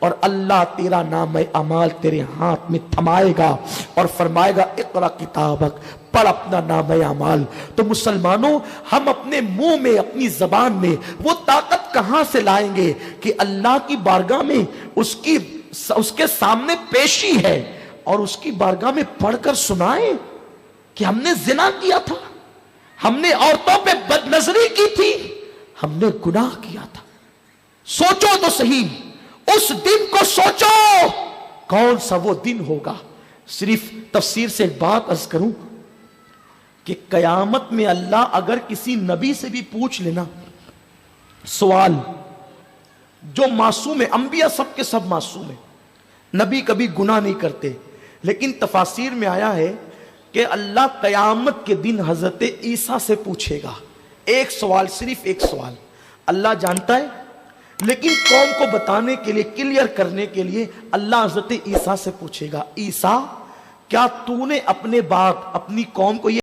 اور اللہ تیرا نام اعمال تیرے ہاتھ میں تھمائے گا اور فرمائے گا اقرا کتابک، پڑھ اپنا نام اعمال۔ تو مسلمانوں، ہم اپنے منہ میں، اپنی زبان میں وہ طاقت کہاں سے لائیں گے کہ اللہ کی بارگاہ میں اس کے سامنے پیشی ہے اور اس کی بارگاہ میں پڑھ کر سنائیں کہ ہم نے زنا کیا تھا، ہم نے عورتوں پہ بد نظری کی تھی، ہم نے گناہ کیا تھا۔ سوچو تو صحیح، اس دن کو سوچو، کون سا وہ دن ہوگا۔ صرف تفسیر سے ایک بات عرض کروں کہ قیامت میں اللہ اگر کسی نبی سے بھی پوچھ لینا سوال، جو معصوم ہے، انبیاء سب کے سب معصوم ہیں، نبی کبھی گناہ نہیں کرتے، لیکن تفاسیر میں آیا ہے کہ اللہ قیامت کے دن حضرت عیسیٰ سے پوچھے گا ایک سوال، صرف ایک سوال۔ اللہ جانتا ہے، لیکن قوم کو بتانے کے لیے، کلیئر کرنے کے لیے اللہ حضرت عیسیٰ سے پوچھے گا، عیسیٰ کیا تو نے اپنے باپ، اپنی قوم کو یہ